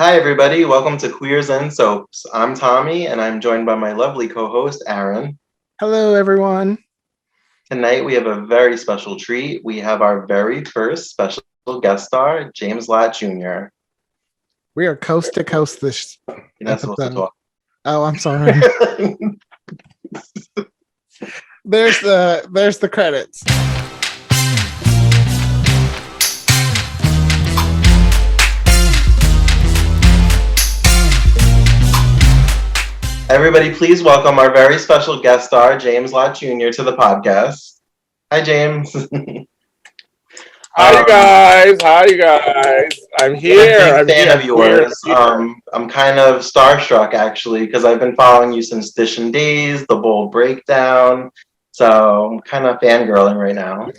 Hi, everybody. Welcome to Queers and Soaps. I'm Tommy, and I'm joined by my lovely co-host, Aaron. Hello, everyone. Tonight, we have a very special treat. We have our very first special guest star, James Lott Jr. We are coast to coast this You're not supposed to episode. talk. Oh, I'm sorry. there's the credits. Everybody, please welcome our very special guest star, James Lott Jr. to the podcast. Hi, James. Hi, you guys. Hi, you guys. I'm here. I'm a big fan of yours. I'm kind of starstruck, actually, because I've been following you since Dishin' Days, The Bold Breakdown. So I'm kind of fangirling right now.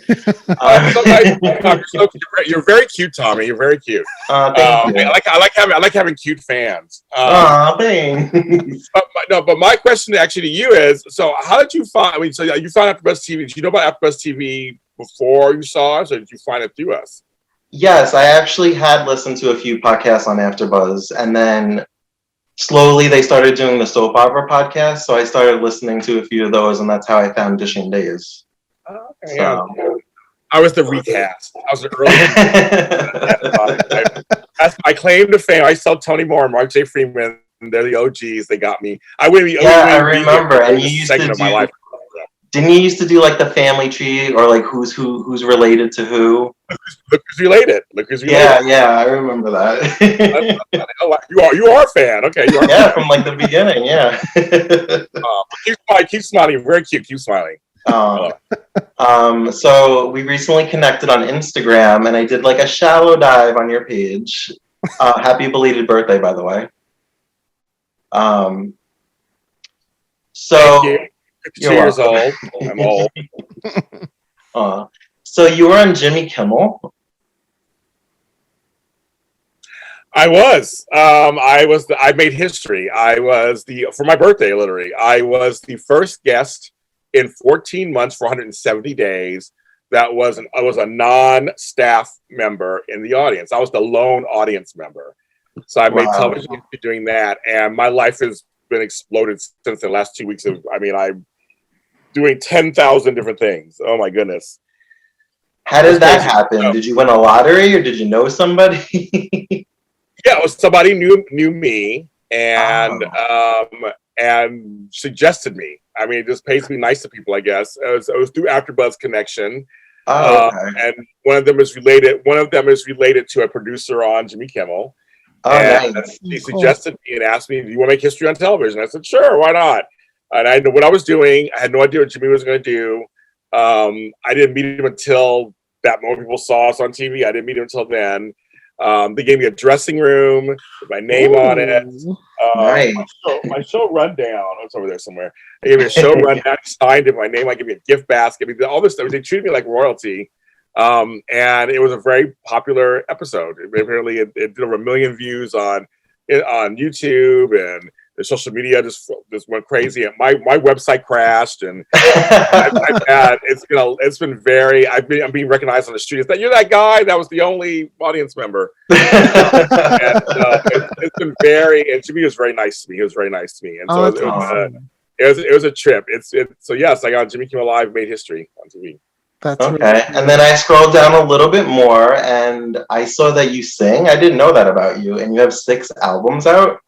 You're very cute, Tommy. You're very cute. Thank you. I like having cute fans. Thanks. But my question actually to you is: so how did you find? I mean, so you found AfterBuzz TV. Did you know about AfterBuzz TV before you saw us, or did you find it through us? Yes, I actually had listened to a few podcasts on AfterBuzz, and then slowly they started doing the soap opera podcast, so I started listening to a few of those, and that's how I found Dishin' Days. Okay, so. Yeah. I was the recast. I was the early. That's my claim to fame. I saw Tony Moore and Mark J. Freeman. They're the OGs. They got me. I remember. And you used to do. Didn't you used to do like the family tree or like who's related to who? Look who's related. Yeah, I remember that. You are a fan. Okay. You are from like the beginning. Yeah. Keep smiling. You're very cute. Keep smiling. So we recently connected on Instagram, and I did like a shallow dive on your page. Happy belated birthday, by the way. So. 52 years old. I'm old. So you were on Jimmy Kimmel. I was. I made history. I was for my birthday, literally. I was the first guest in 14 months for 170 days. I was a non-staff member in the audience. I was the lone audience member. So I made television doing that, and my life has been exploded since the last 2 weeks. I'm doing 10,000 different things. Oh my goodness. How did that happen? Did you win a lottery or did you know somebody? Yeah, it was somebody knew me and suggested me. I mean, it just pays to be nice to people, I guess. It was through AfterBuzz connection. And one of them is related to a producer on Jimmy Kimmel. Nice. He suggested me and asked me, "Do you want to make history on television?" I said, "Sure, why not?" And I knew what I was doing. I had no idea what Jimmy was going to do. I didn't meet him until that moment people saw us on TV. I didn't meet him until then. They gave me a dressing room with my name on it. Nice. My show rundown. It's over there somewhere. They gave me a show rundown, signed it, my name. I gave me a gift basket. I mean, all this stuff. They treated me like royalty. And it was a very popular episode. Apparently, it did over 1 million views on YouTube, and the social media just went crazy. And my website crashed, and I'm being recognized on the street. It's that you're that guy that was the only audience member. It's been and Jimmy was very nice to me. He was very nice to me, and so it was a trip. So yes, I got Jimmy Kimmel Live, made history on TV. That's okay. Really and then I scrolled down a little bit more, and I saw that you sing. I didn't know that about you, and you have 6 albums out.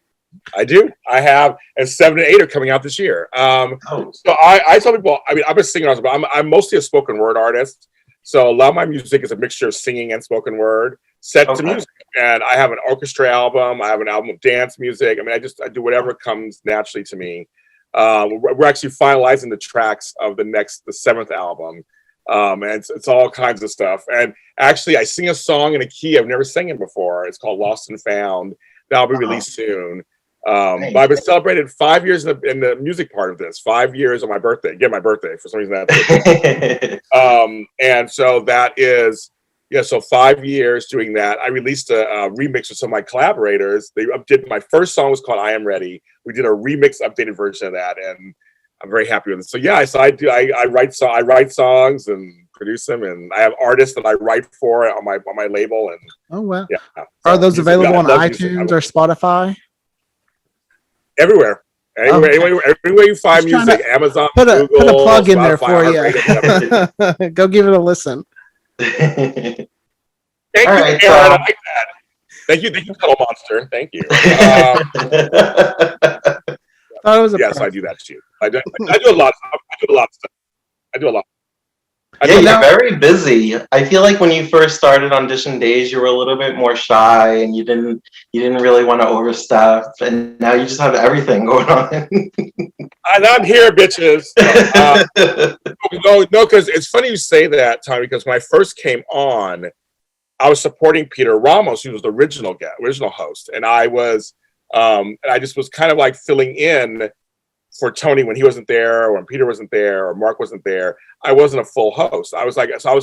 I do. I have, and 7 and 8 are coming out this year. So I tell people, I mean, I'm a singer, but I'm mostly a spoken word artist. So a lot of my music is a mixture of singing and spoken word set to music. And I have an orchestra album. I have an album of dance music. I mean, I do whatever comes naturally to me. We're actually finalizing the tracks of the 7th album. And it's all kinds of stuff. And actually, I sing a song in a key I've never sang in before. It's called Lost and Found. That'll be released soon. But I've been celebrated 5 years in the music part of this. 5 years on my birthday. Again, my birthday. For some reason, that's and so that is, so 5 years doing that. I released a remix with some of my collaborators. They did my first song was called I Am Ready. We did a remix, updated version of that, and I'm very happy with it. So yeah, I write songs, and produce them, and I have artists that I write for on my label. And Oh wow. yeah, Are so those music, available I on love music. iTunes or Spotify? Everywhere. Okay. Everywhere you find Just trying music, Amazon, Put Google, a plug in there Spotify, for iHeartRadio, whatever. you. Go give it a listen. Thank All you, right, Aaron. I like that. Thank you, Cuddle Monster. Thank you. Thought it was a Yes, I do that too. I do a lot of stuff. I do a lot of stuff. I do a lot. Yeah, you're very busy. I feel like when you first started on Audition Days, you were a little bit more shy and you didn't really want to overstep, and now you just have everything going on. And I'm here, bitches. No, because it's funny you say that, Tommy, because when I first came on, I was supporting Peter Ramos, who was the original host, and I just was kind of like filling in for Tony when he wasn't there, or when Peter wasn't there, or Mark wasn't there. I wasn't a full host. I was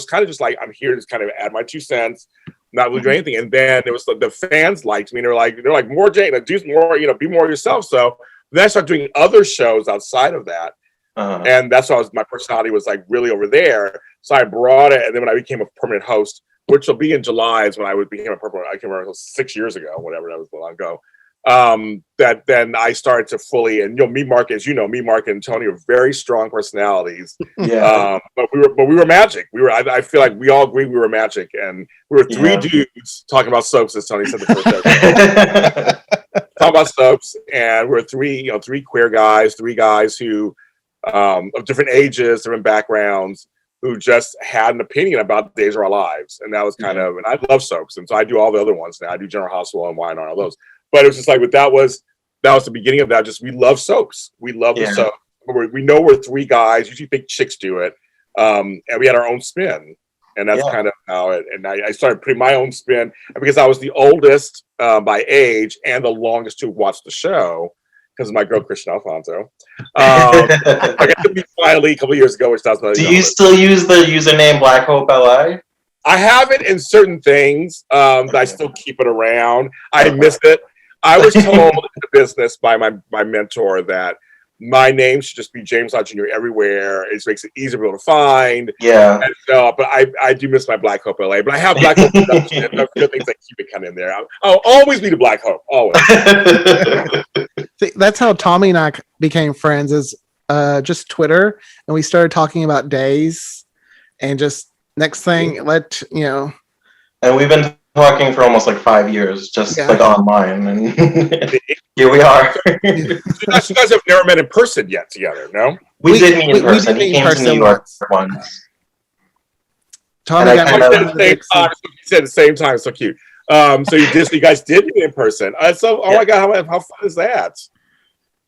kind of just like, I'm here to kind of add my 2 cents, not really do anything. And then it was the fans liked me. And they're like, more Jane, do more, be more yourself. So then I started doing other shows outside of that. And that's why my personality was like really over there. So I brought it. And then when I became a permanent host, which will be in July, is when I became a permanent, I can remember 6 years ago, whatever, that was a long ago. That then I started to fully, and me, Mark, and Tony are very strong personalities. Yeah. But we were magic. I feel like we all agreed we were magic, and we were 3 dudes talking about soaps, as Tony said the first episode. Talking about soaps, and we're 3 queer guys, 3 guys who of different ages, different backgrounds, who just had an opinion about Days of Our Lives. And that was kind of, and I love soaps. And so I do all the other ones now. I do General Hospital and Wine on all those. But it was just like, but that was the beginning of that. Just, we love soaps. We love the soap. We know we're 3 guys. Usually think chicks do it. And we had our own spin. And that's kind of how it, and I started putting my own spin. And because I was the oldest by age and the longest to watch the show, because of my girl Christian Alfonso. I got to meet finally a couple of years ago, which doesn't. Do you still use the username Black Hope LA? I have it in certain things. I still keep it around. I miss it. I was told in the business by my mentor that my name should just be James Lott Jr. everywhere. It makes it easier for people to find. Yeah. And so, but I do miss my Black Hope LA. But I have Black Hope Production and other things that keep it kind of in there. I'll always be the Black Hope. Always. See, that's how Tommy and I became friends, is just Twitter, and we started talking about days, and just next thing, And we've been talking for almost like 5 years, just like online, and here we are. You guys have never met in person yet together, no? We did meet in person. did He meet in came to person New York once. Tommy And got I me kinda- to At the same time, you said at the same time, so cute. So you guys did meet in person. My God, how fun is that?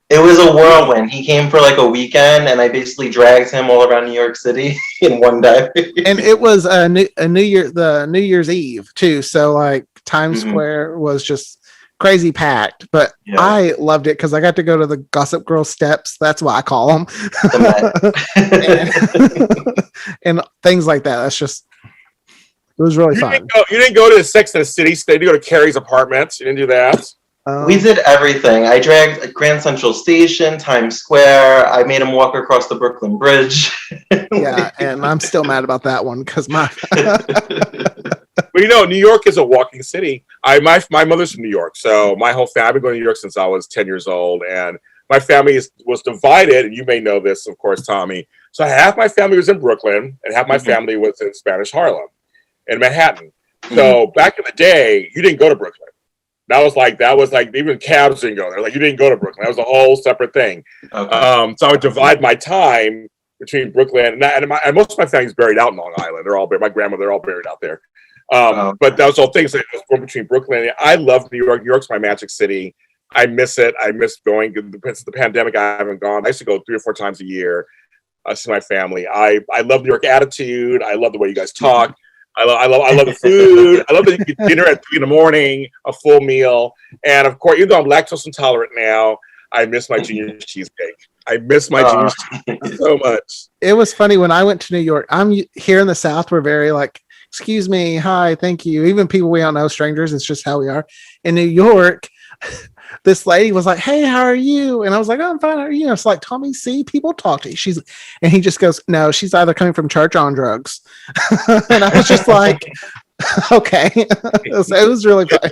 It was a whirlwind. He came for like a weekend, and I basically dragged him all around New York City in one day. And it was the New Year's Eve too. So like Times Square was just crazy packed, but I loved it because I got to go to the Gossip Girl steps. That's what I call them, and things like that. That's just, it was really fun. You didn't go to the Sex and the City. You didn't go to Carrie's apartment. You didn't do that. We did everything. I dragged Grand Central Station, Times Square. I made him walk across the Brooklyn Bridge. Yeah, and I'm still mad about that one because my. Well, New York is a walking city. My mother's from New York, so my whole family, I've been going to New York since I was 10 years old, and my family was divided, and you may know this, of course, Tommy. So half my family was in Brooklyn, and half my family was in Spanish Harlem, in Manhattan. So back in the day, you didn't go to Brooklyn. That was like even cabs didn't go there. Like, you didn't go to Brooklyn. That was a whole separate thing. Okay. So I would divide my time between Brooklyn and most of my family's buried out in Long Island. They're all buried. My grandmother, they're all buried out there. But that was all things that was going between Brooklyn. I love New York. New York's my magic city. I miss it. I miss going. Since the pandemic, I haven't gone. I used to go 3 or 4 times a year to see my family. I love New York attitude. I love the way you guys talk. I love the food. I love that you get dinner at 3 a.m, a full meal. And of course, even though I'm lactose intolerant now, I miss my junior cheesecake. I miss my junior cheesecake so much. It was funny when I went to New York. I'm here in the South. We're very like, excuse me, hi, thank you. Even people we don't know, strangers. It's just how we are. In New York, this lady was like, "Hey, how are you?" And I was like, "Oh, I'm fine. How are you?" And it's like, "Tommy, see, people talk to you." And he just goes, "No, she's either coming from church or on drugs." And I was just like, "Okay." It was really fun.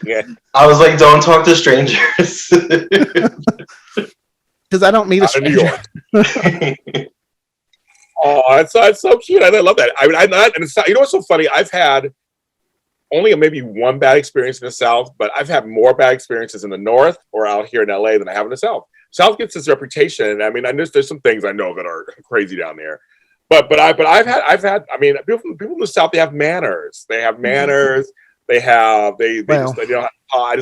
Yeah. I was like, don't talk to strangers. Because I don't meet a Out of New stranger. York. Oh, it's so cute. I love that. I mean, and it's not, you know what's so funny? I've had only maybe one bad experience in the South, but I've had more bad experiences in the North or out here in LA than I have in the South. South gets this reputation. I mean, there's some things I know that are crazy down there, but I've had. I mean, people in the South, they have manners. They have manners. They just they don't. I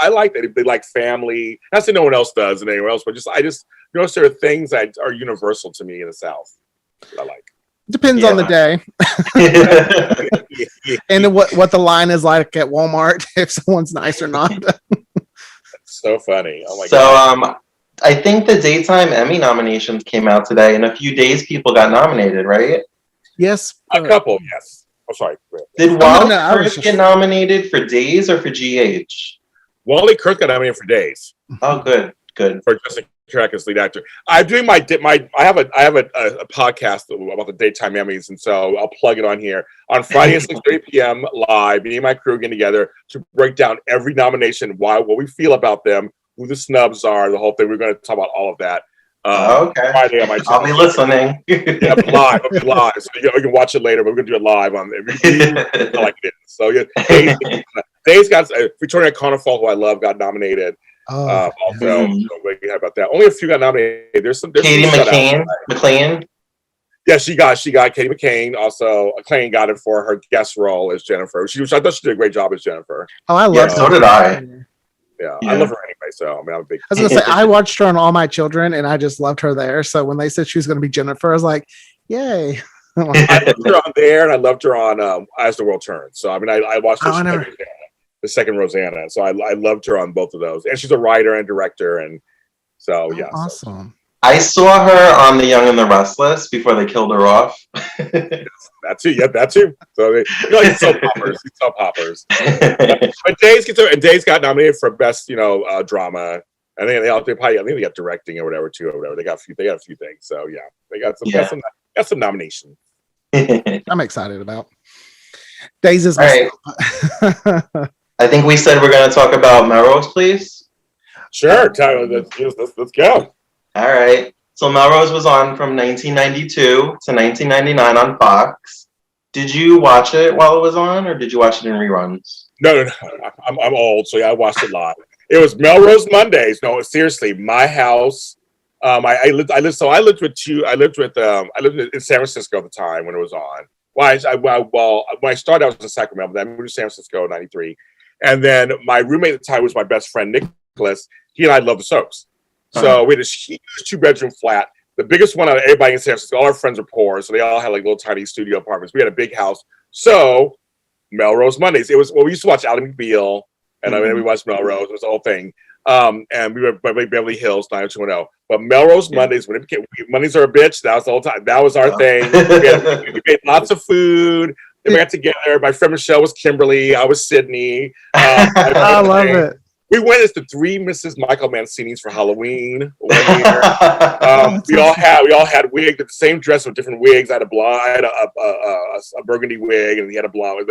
like that they like family. Not saying no one else does and anywhere else, but I just notice there are things that are universal to me in the South that I like. Depends on the day. And what the line is like at Walmart, if someone's nice or not. So funny. Oh my God. I think the daytime Emmy nominations came out today. In a few days, people got nominated, right? Yes. A couple, yes. Oh, sorry. Did Wally Kurth get nominated for Days or for GH? Wally Kurth got nominated for Days. Oh, good. For Justin Chirac as lead actor. I'm doing I have a podcast about the daytime Emmys, and so I'll plug it on here. On Friday at 6:30 p.m. live, me and my crew getting together to break down every nomination, what we feel about them, who the snubs are, the whole thing. We're going to talk about all of that. Okay. Friday on my I'll be listening. Yeah, live. I'll be live. So you can watch it later, but we're going to do it live on I like it. So yeah, Days got Victoria Conifal, who I love, got nominated. Also, so we had about that. Only a few got nominated. There's Katie McLean. Yeah, she got Katie McCain. Also, McLean got it for her guest role as Jennifer. I thought she did a great job as Jennifer. Oh, I love. So did I. Yeah, I love her anyway. So I mean, I'm a big. I was gonna say I watched her on All My Children, and I just loved her there. So when they said she was gonna be Jennifer, I was like, "Yay!" I loved her on there, and I loved her on As the World Turns. So I mean, I watched her the second Rosanna. So I loved her on both of those, and she's a writer and director, and so yeah, awesome. I saw her on The Young and the Restless before they killed her off. That too. So like soap operas. But Days got nominated for best, drama. I think they got directing or whatever too, or whatever. They got a few things. So yeah, they got some nominations. I'm excited about Days is right. I think we said we're going to talk about Melrose, please. Sure, Tyler. Let's go. All right. So Melrose was on from 1992 to 1999 on Fox. Did you watch it while it was on, or did you watch it in reruns? No. I'm old, so yeah, I watched it live. It was Melrose Mondays. No, seriously, my house. I lived in San Francisco at the time when it was on. When I started, I was in Sacramento, but then I moved to San Francisco in '93. And then my roommate at the time was my best friend, Nicholas. He and I loved the soaps. So we had this huge 2-bedroom flat, the biggest one out of everybody in San Francisco. All our friends were poor, so they all had like little tiny studio apartments. We had a big house. So Melrose Mondays. It was we used to watch Ally McBeal, and then we watched Melrose. It was the whole thing. And we were by Beverly Hills 90210. But Melrose Mondays, when it became Mondays are a bitch, that was the whole time. That was our thing. We made lots of food. We got together. My friend Michelle was Kimberly. I was Sydney. I love it. We went as the 3 Mrs. Michael Mancini's for Halloween 1 year. We all had wigs, the same dress with different wigs. I had a blonde, I had a burgundy wig, and he had a blonde.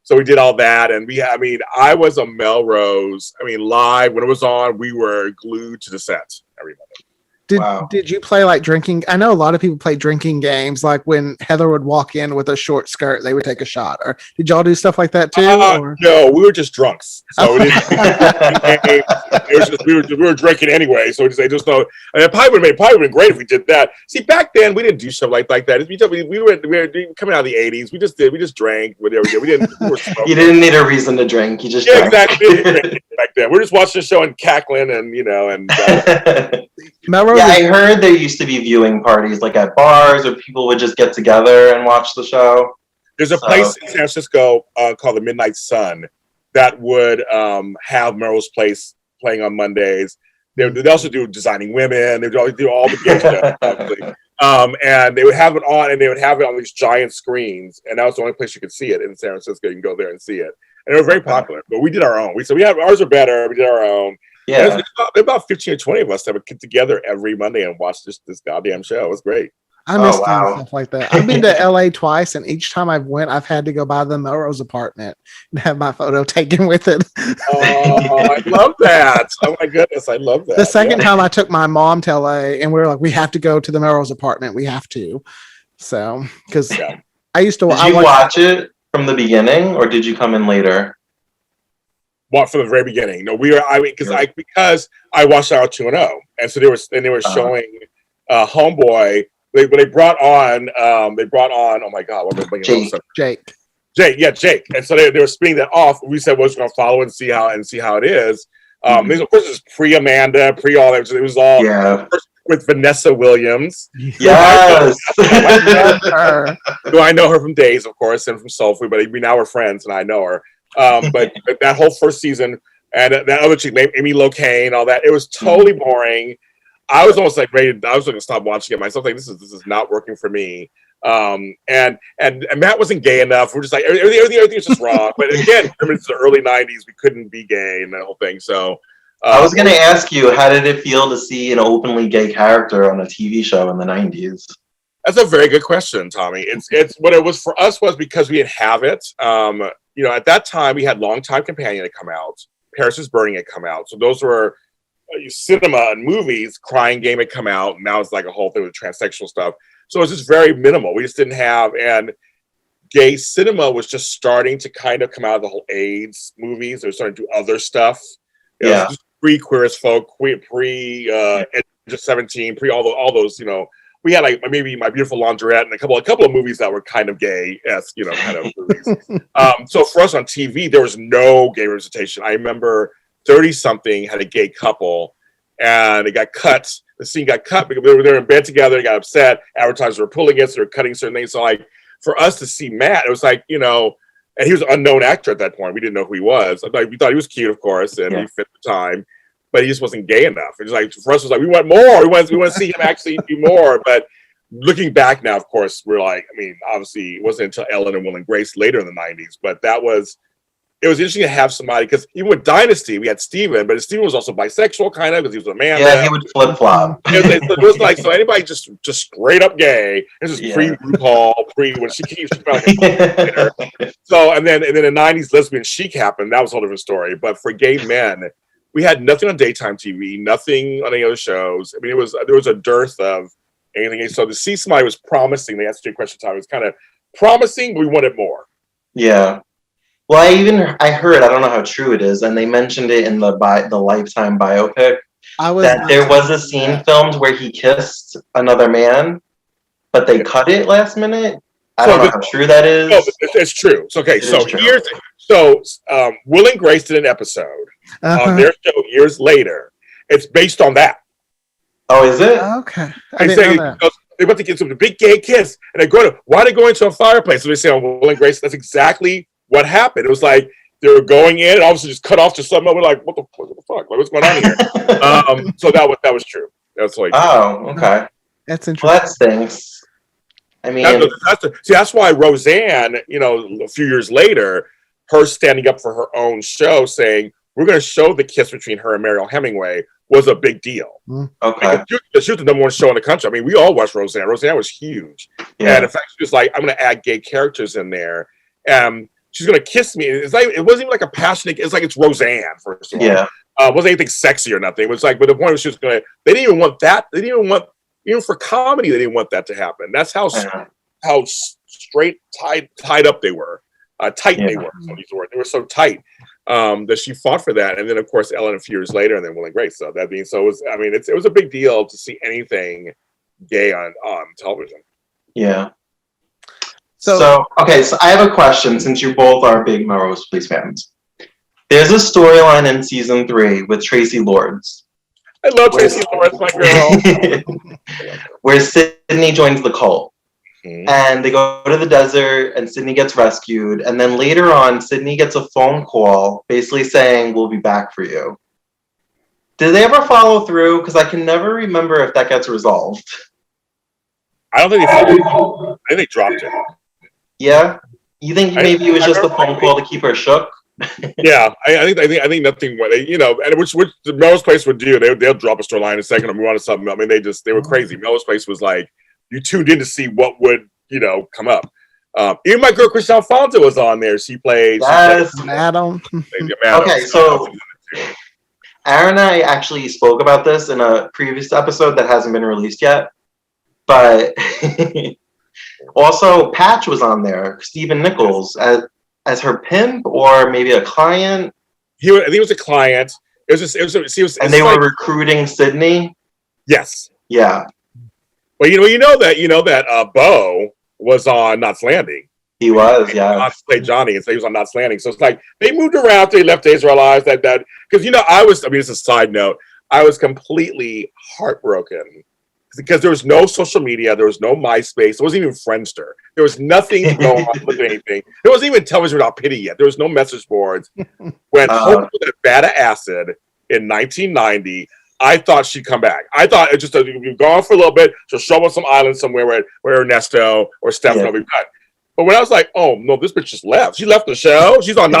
So we did all that, and I was a Melrose. Live when it was on, we were glued to the set. Everybody. Did you play like drinking? I know a lot of people play drinking games. Like when Heather would walk in with a short skirt, they would take a shot. Or did y'all do stuff like that too? No, we were just drunks. So we were drinking anyway. So it probably would have been great if we did that. See, back then we didn't do stuff like that. We were coming out of the '80s. We just drank. Whatever we didn't. You didn't need a reason to drink. You just drank. Exactly. Back then, we're just watching the show and cackling, and Melrose. Yeah, I heard there used to be viewing parties like at bars, or people would just get together and watch the show. There's a place in San Francisco called the Midnight Sun that would have Melrose Place playing on Mondays. They also do Designing Women. They would do all the gay stuff. And they would have it on, and they would have it on these giant screens. And that was the only place you could see it in San Francisco. You can go there and see it. and they were very popular. But we did our own. We had ours were better. We did our own. Yeah. There's about 15 or 20 of us that would get together every Monday and watch this goddamn show. It was great. I miss doing stuff like that. I've been to LA twice, and each time I've went, I've had to go by the Melrose apartment and have my photo taken with it. Oh, I love that. Oh my goodness, I love that. The second time I took my mom to LA, and we were like, we have to go to the Melrose apartment. We have to. So, because I used to. Did you watch it from the beginning, or did you come in later? What, from the very beginning? No, because I watched our 2-0, and so they were showing Homeboy. They brought on oh my god, what am I bringing Jake, and so they were spinning that off. We said, well, we're going to follow and see how it is. Of course, it's pre Amanda, pre all that. It was all with Vanessa Williams. Yes, I know her from Days, of course, and from Soul Food, but we now are friends, and I know her. But that whole first season, and that other chick, Amy Locane, all that, it was totally boring. I was almost like ready. I was going to stop watching it myself. Like, this is not working for me. And Matt wasn't gay enough. We're just like everything was just wrong. But again, remember, it's the early '90s. We couldn't be gay and that whole thing. So I was going to ask you, how did it feel to see an openly gay character on a TV show in the '90s? That's a very good question, Tommy. It's what it was for us was because we didn't have it. At that time we had Long Time Companion had come out, Paris is Burning had come out. So those were cinema and movies. Crying Game had come out, and now it's like a whole thing with transsexual stuff. So it's just very minimal. We just didn't have, and gay cinema was just starting to kind of come out of the whole AIDS movies. They were starting to do other stuff. Pre-Queer as Folk, pre Edge of 17, pre all those. We had like maybe My Beautiful Laundrette and a couple of movies that were kind of gay-esque, kind of movies. So for us on TV, there was no gay representation. I remember 30-something had a gay couple, and it got cut. The scene got cut because they were in bed together. They got upset. Advertisers were pulling it, so they were cutting certain things. So, like, for us to see Matt, it was like, and he was an unknown actor at that point. We didn't know who he was. We thought he was cute, of course, and he fit the time, but he just wasn't gay enough. It was like, for us, it was like, we want more. We want to see him actually do more. But looking back now, of course, we're like, obviously, it wasn't until Ellen and Will and Grace later in the 90s, but it was interesting to have somebody, because even with Dynasty, we had Steven, but Steven was also bisexual, kind of, because he was a man. Yeah, he would flip flop. It was like, so anybody just straight up gay. This is pre RuPaul, when she felt like So, and then in the 90s, lesbian chic happened. That was a whole different story. But for gay men, we had nothing on daytime TV, nothing on any other shows. there was a dearth of anything. So to see somebody was promising, the answer to your question, Tom, was kind of promising, but we wanted more. Yeah. Well, I heard, I don't know how true it is, and they mentioned it in the Lifetime biopic, that there was a scene filmed where he kissed another man, but they cut it last minute. I don't know how true that is. No, it's true. Will and Grace did an episode on their show years later. It's based on that. Oh, is it? Okay. They went to get some big gay kiss, and why they go into a fireplace? So they say on Will and Grace, that's exactly what happened. It was like they were going in, and obviously just cut off to something. We're like, what the fuck? Like, what's going on here? So that was true. That's like, okay. That's interesting. Well, that stinks. That's why Roseanne, a few years later, her standing up for her own show, saying we're going to show the kiss between her and Mariel Hemingway, was a big deal. Okay. She was the number one show in the country. We all watched Roseanne. Roseanne was huge. Yeah. And in fact, she was like, I'm going to add gay characters in there. She's going to kiss me. It wasn't even like a passionate, it's like it's Roseanne, first of all. Yeah. It wasn't anything sexy or nothing. It was like, but the point was she was going to, they didn't even want that. They didn't even want, even for comedy, they didn't want that to happen. That's how straight, tied up they were. Tight they were. So they were so tight that she fought for that. And then, of course, Ellen a few years later, and then Will and Grace. So that means, it was a big deal to see anything gay on television. Yeah. So I have a question, since you both are big Melrose Place fans. There's a storyline in season 3 with Tracy Lords. I love Tracy Lords, my girl. Where Sydney joins the cult. And they go to the desert, and Sydney gets rescued. And then later on, Sydney gets a phone call basically saying, we'll be back for you. Did they ever follow through? Because I can never remember if that gets resolved. I don't think they followed through. I think they dropped it. Yeah? You think maybe it was just a phone call to keep her shook? Yeah, I think nothing. And which the Melrose Place would do. They'll drop a storyline in a second and move on to something. I mean, they were crazy. Melrose Place was like you tuned in to see what would come up. Even my girl Christian Alfonso was on there. She played. Yes. Madam. Okay, so Aaron and I actually spoke about this in a previous episode that hasn't been released yet. But also, Patch was on there. Stephen Nichols as her pimp or maybe a client. I think he was a client. It was and they were recruiting Sydney. Yes. Yeah. Well, you know that Bo was on Knots Landing. He was, yeah. Played Johnny, and so he was on Knots Landing. So it's like they moved around after they left Days of Our Lives. That because it's a side note. I was completely heartbroken because there was no social media, there was no MySpace, there wasn't even Friendster. There was nothing to go on, look at anything. There wasn't even television without pity yet. There was no message boards. When Hope was at Bad Acid in 1990, I thought she'd come back. I thought it just you'd go on for a little bit, she'll show up on some island somewhere where Ernesto or Stefano will be back. But when I was like, oh no, this bitch just left. She left the show. She's on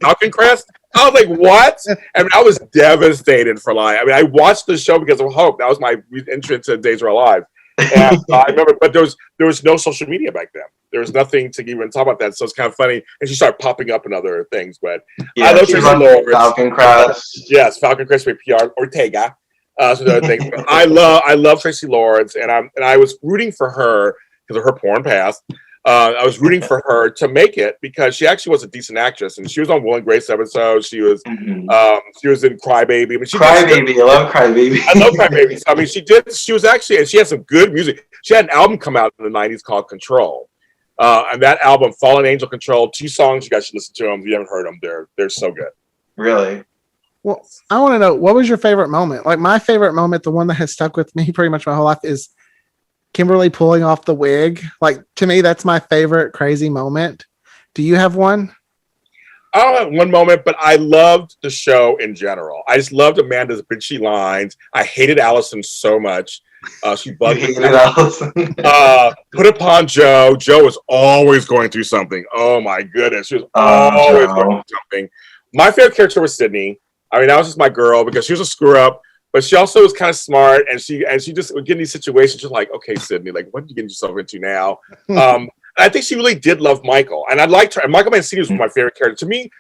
Falcon Crest. I was like, what? I mean, I was devastated for life. I mean, I watched the show because of Hope. That was my entrance to Days Are Alive. And I remember, but there was no social media back then. There was nothing to even talk about that. So it's kind of funny. And she started popping up in other things. But I love Tracy Lords. Falcon Crest. Yes, Falcon Crest with PR Ortega. So the other thing. I love Tracy Lords, and I was rooting for her because of her porn past. I was rooting for her to make it because she actually was a decent actress, and she was on Will and Grace episodes. She was in Crybaby. I mean, Crybaby, I love Crybaby. I love Crybaby. I mean, she was actually, and she had some good music. She had an album come out in the 90s called Control. And that album, Fallen Angel Control, 2 songs, you guys should listen to them. If you haven't heard them, they're so good. Really? Well, I want to know, what was your favorite moment? Like, my favorite moment, the one that has stuck with me pretty much my whole life, is Kimberly pulling off the wig. Like, to me, that's my favorite crazy moment. Do you have one? I don't have one moment, but I loved the show in general. I just loved Amanda's bitchy lines. I hated Allison so much. She bugged me. Allison. Put upon Joe. Joe was always going through something. Oh my goodness. She was always going through something. My favorite character was Sydney. I mean, that was just my girl because she was a screw up. But she also was kind of smart, and she just would get in these situations. She's like, okay, Sydney, like, what are you getting yourself into now? I think she really did love Michael, and I liked her. And Michael Mancini was my favorite character. To me,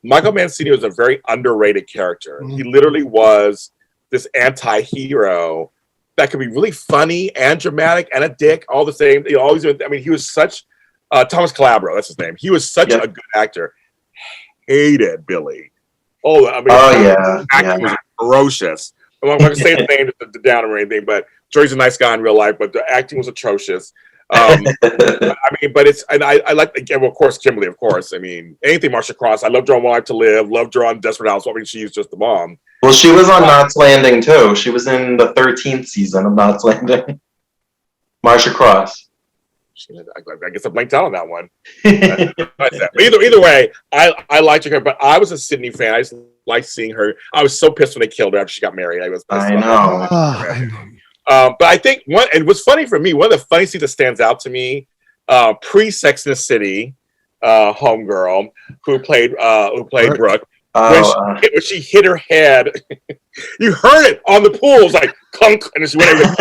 Michael Mancini was a very underrated character. He literally was this anti-hero that could be really funny and dramatic and a dick, all the same. He was such Thomas Calabro, that's his name. He was such a good actor. Hated Billy. Acting was ferocious. I'm not going to say the name to down or anything, but Joey's a nice guy in real life, but the acting was atrocious. I mean, but I like, again, well, of course, Kimberly, of course. I mean, anything Marsha Cross. I loved her on Wife to Live, loved her on Desperate Housewives. I mean, she's just the bomb. Well, she was on Knots Landing, too. She was in the 13th season of Knots Landing. Marsha Cross. I guess I blanked out on that one. Either way, I liked her, but I was a Sydney fan. I just liked seeing her. I was so pissed when they killed her after she got married. I know. But I think and what's funny for me, one of the funny scenes that stands out to me, pre-Sex and the City, homegirl who played Brooke. When she hit her head, you heard it on the pool. It was like clunk, and she went over.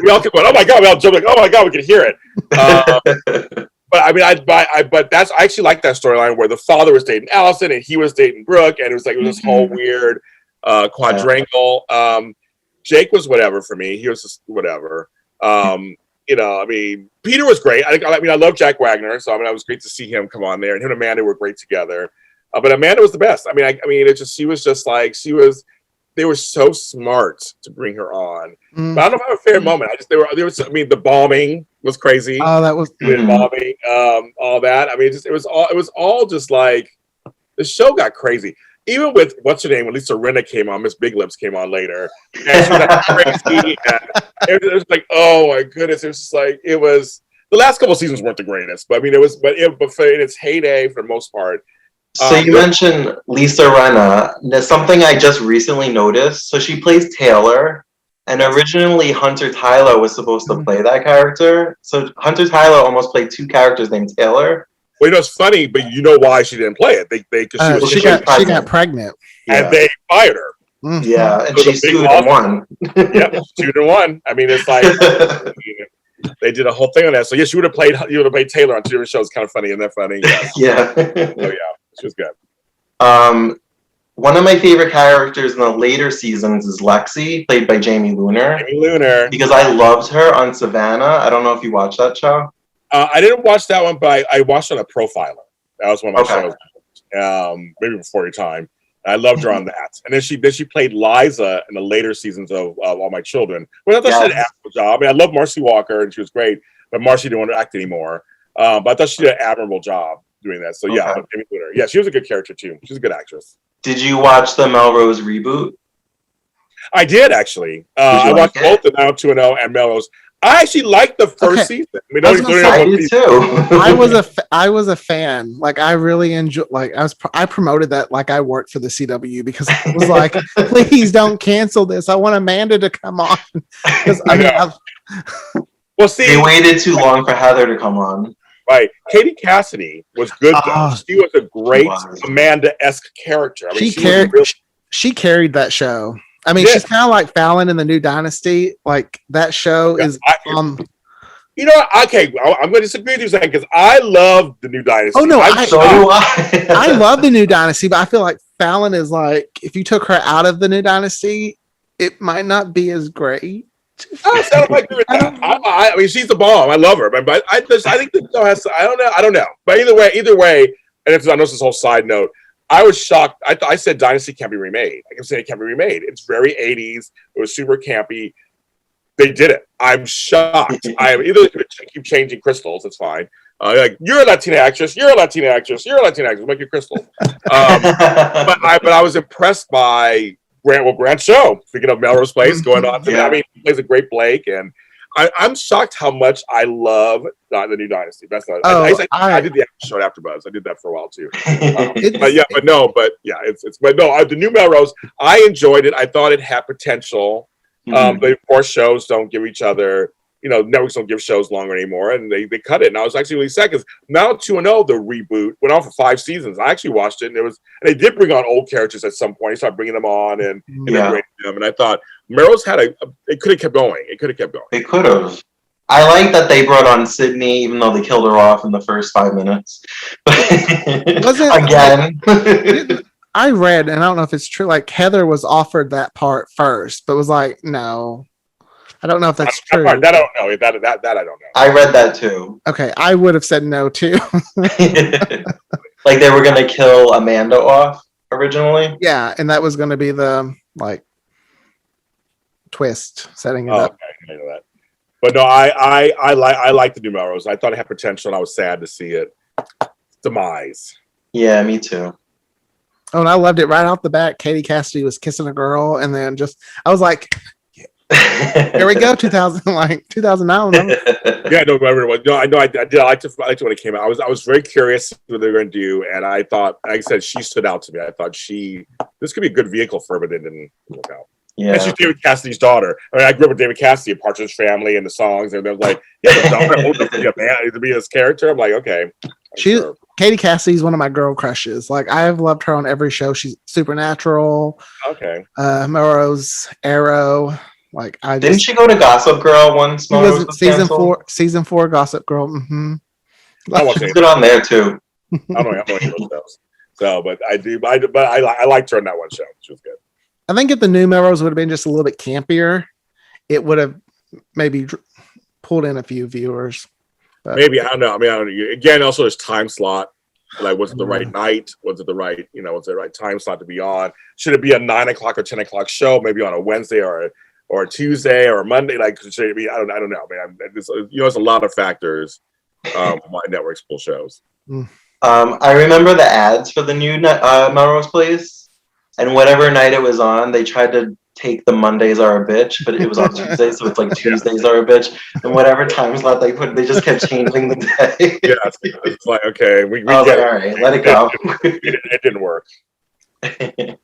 We all kept going, oh my god! We all jumped like, oh my god, we could hear it. But I mean, I actually like that storyline where the father was dating Allison and he was dating Brooke, and it was this whole weird quadrangle. Jake was whatever for me. He was just whatever. I mean, Peter was great. I love Jack Wagner, so it was great to see him come on there, and him and Amanda were great together. But Amanda was the best. I mean, they were so smart to bring her on. But I don't know if I have a favorite moment. The bombing was crazy. Oh, that was bombing, all that. I mean, it was all just like the show got crazy. Even with what's her name, when Lisa Rinna came on, Miss Big Lips came on later, and she was like crazy. And it was like, oh my goodness, it was the last couple of seasons weren't the greatest, but I mean, but for in its heyday, for the most part. So you mentioned Lisa Rinna. Something I just recently noticed. So she plays Taylor, and originally Hunter Tyler was supposed to play that character. So Hunter Tyler almost played 2 characters named Taylor. Well, it's funny, but you know why she didn't play it? Because she got pregnant, and they fired her. Mm-hmm. Yeah, and she sued and won. Yeah, 2-1. I mean, it's like they did a whole thing on that. So yes, you would have played Taylor on 2 different shows. Kind of funny, isn't that funny? Yes. Yeah. Oh yeah, she was good. One of my favorite characters in the later seasons is Lexi, played by Jamie Luner. Because I loved her on Savannah. I don't know if you watched that show. I didn't watch that one, but I watched on a Profiler. That was one of my shows. Maybe before your time. I loved her on that. And then she played Liza in the later seasons of All My Children. Well, I thought she did an admirable job. I mean, I love Marcy Walker, and she was great, but Marcy didn't want to act anymore. But I thought she did an admirable job doing that. So yeah, Jamie Luner. Yeah, she was a good character too. She's a good actress. Did you watch the Melrose reboot? I did actually. I watched both the 90210 and Melrose. I actually liked the first season. I mean, I did too. I was a fan. Like I really enjoyed. Like I promoted that like I worked for the CW because it was like, please don't cancel this. I want Amanda to come on. Well, see, they waited too long for Heather to come on. Right, Katie Cassidy was good though. She was a great Amanda-esque character. I mean, she carried that show. I mean, she's kind of like Fallon in the New Dynasty. Like that show is. You know, okay, I'm going to disagree with you because I love the New Dynasty. Oh no, I love the New Dynasty, but I feel like Fallon is like if you took her out of the New Dynasty, it might not be as great. I mean, she's the bomb. I love her, but I think the show has. I don't know. But either way, and I know this is a whole side note. I was shocked. I said Dynasty can't be remade. I kept saying it can't be remade. It's very 80s. It was super campy. They did it. I'm shocked. I am either keep changing crystals. It's fine. Like you're a Latina actress. You're a Latina actress. You're a Latina actress. Make your crystals. But I was impressed by Grant's show. Speaking of Melrose Place, going on. I mean, he plays a great Blake, and I'm shocked how much I love the New Dynasty. That's not. I did the show after Buzz. I did that for a while too. The new Melrose. I enjoyed it. I thought it had potential. But of course, shows don't give each other. You know, networks don't give shows longer anymore, and they cut it. And I was actually really sad because now 2-0, the reboot went on for 5 seasons. I actually watched it, and they did bring on old characters at some point. They started bringing them on and integrating them. And I thought Melrose it could have kept going. It could have kept going. They could have. I like that they brought on Sydney, even though they killed her off in the first 5 minutes. Again. I read, and I don't know if it's true, like Heather was offered that part first, but was like, no. I don't know if that's true. That I don't know. That I don't know. I read that too. Okay, I would have said no too. Like they were gonna kill Amanda off originally. Yeah, and that was gonna be the like twist setting it up. Okay, I know that. But no, I like the new Melrose. I thought it had potential, and I was sad to see it demise. Yeah, me too. Oh, and I loved it right off the bat. Katie Cassidy was kissing a girl, and then I was like, here we go, 2009. Yeah, no, I know. I did. I liked it when it came out. I was very curious what they were going to do, and I thought, like I said, she stood out to me. I thought this could be a good vehicle for her, but it didn't work out. Yeah. And she's David Cassidy's daughter. I mean, I grew up with David Cassidy, Partridge Family, and the songs, and they're like, yeah, the daughter old enough to be a man to be this character. I'm like, okay. Katie Cassidy's one of my girl crushes. Like I've loved her on every show. She's Supernatural. Okay. Melrose, Arrow. Like didn't she go to Gossip Girl once? Season 4 Gossip Girl. Mm-hmm. She's good on there too. I don't know any of those. So, but I liked her in that one show. She was good. I think if the new Melrose would have been just a little bit campier, it would have maybe pulled in a few viewers. But maybe, I don't know. I mean, again, also there's time slot. Like, was it the right night? Was it the right, was it the right time slot to be on? Should it be a 9 o'clock or 10 o'clock show? Maybe on a Wednesday or a Tuesday or a Monday? Like, should it be? I don't know, man. There's a lot of factors. Why networks pull shows. I remember the ads for the new Melrose Place, and whatever night it was on, they tried to take the Mondays are a bitch, but it was on Tuesdays, so it's like Tuesdays are a bitch, and whatever time slot they put, they just kept changing the day. Yeah, it's like, okay, we I was like, all right, let it go. It didn't work. Didn't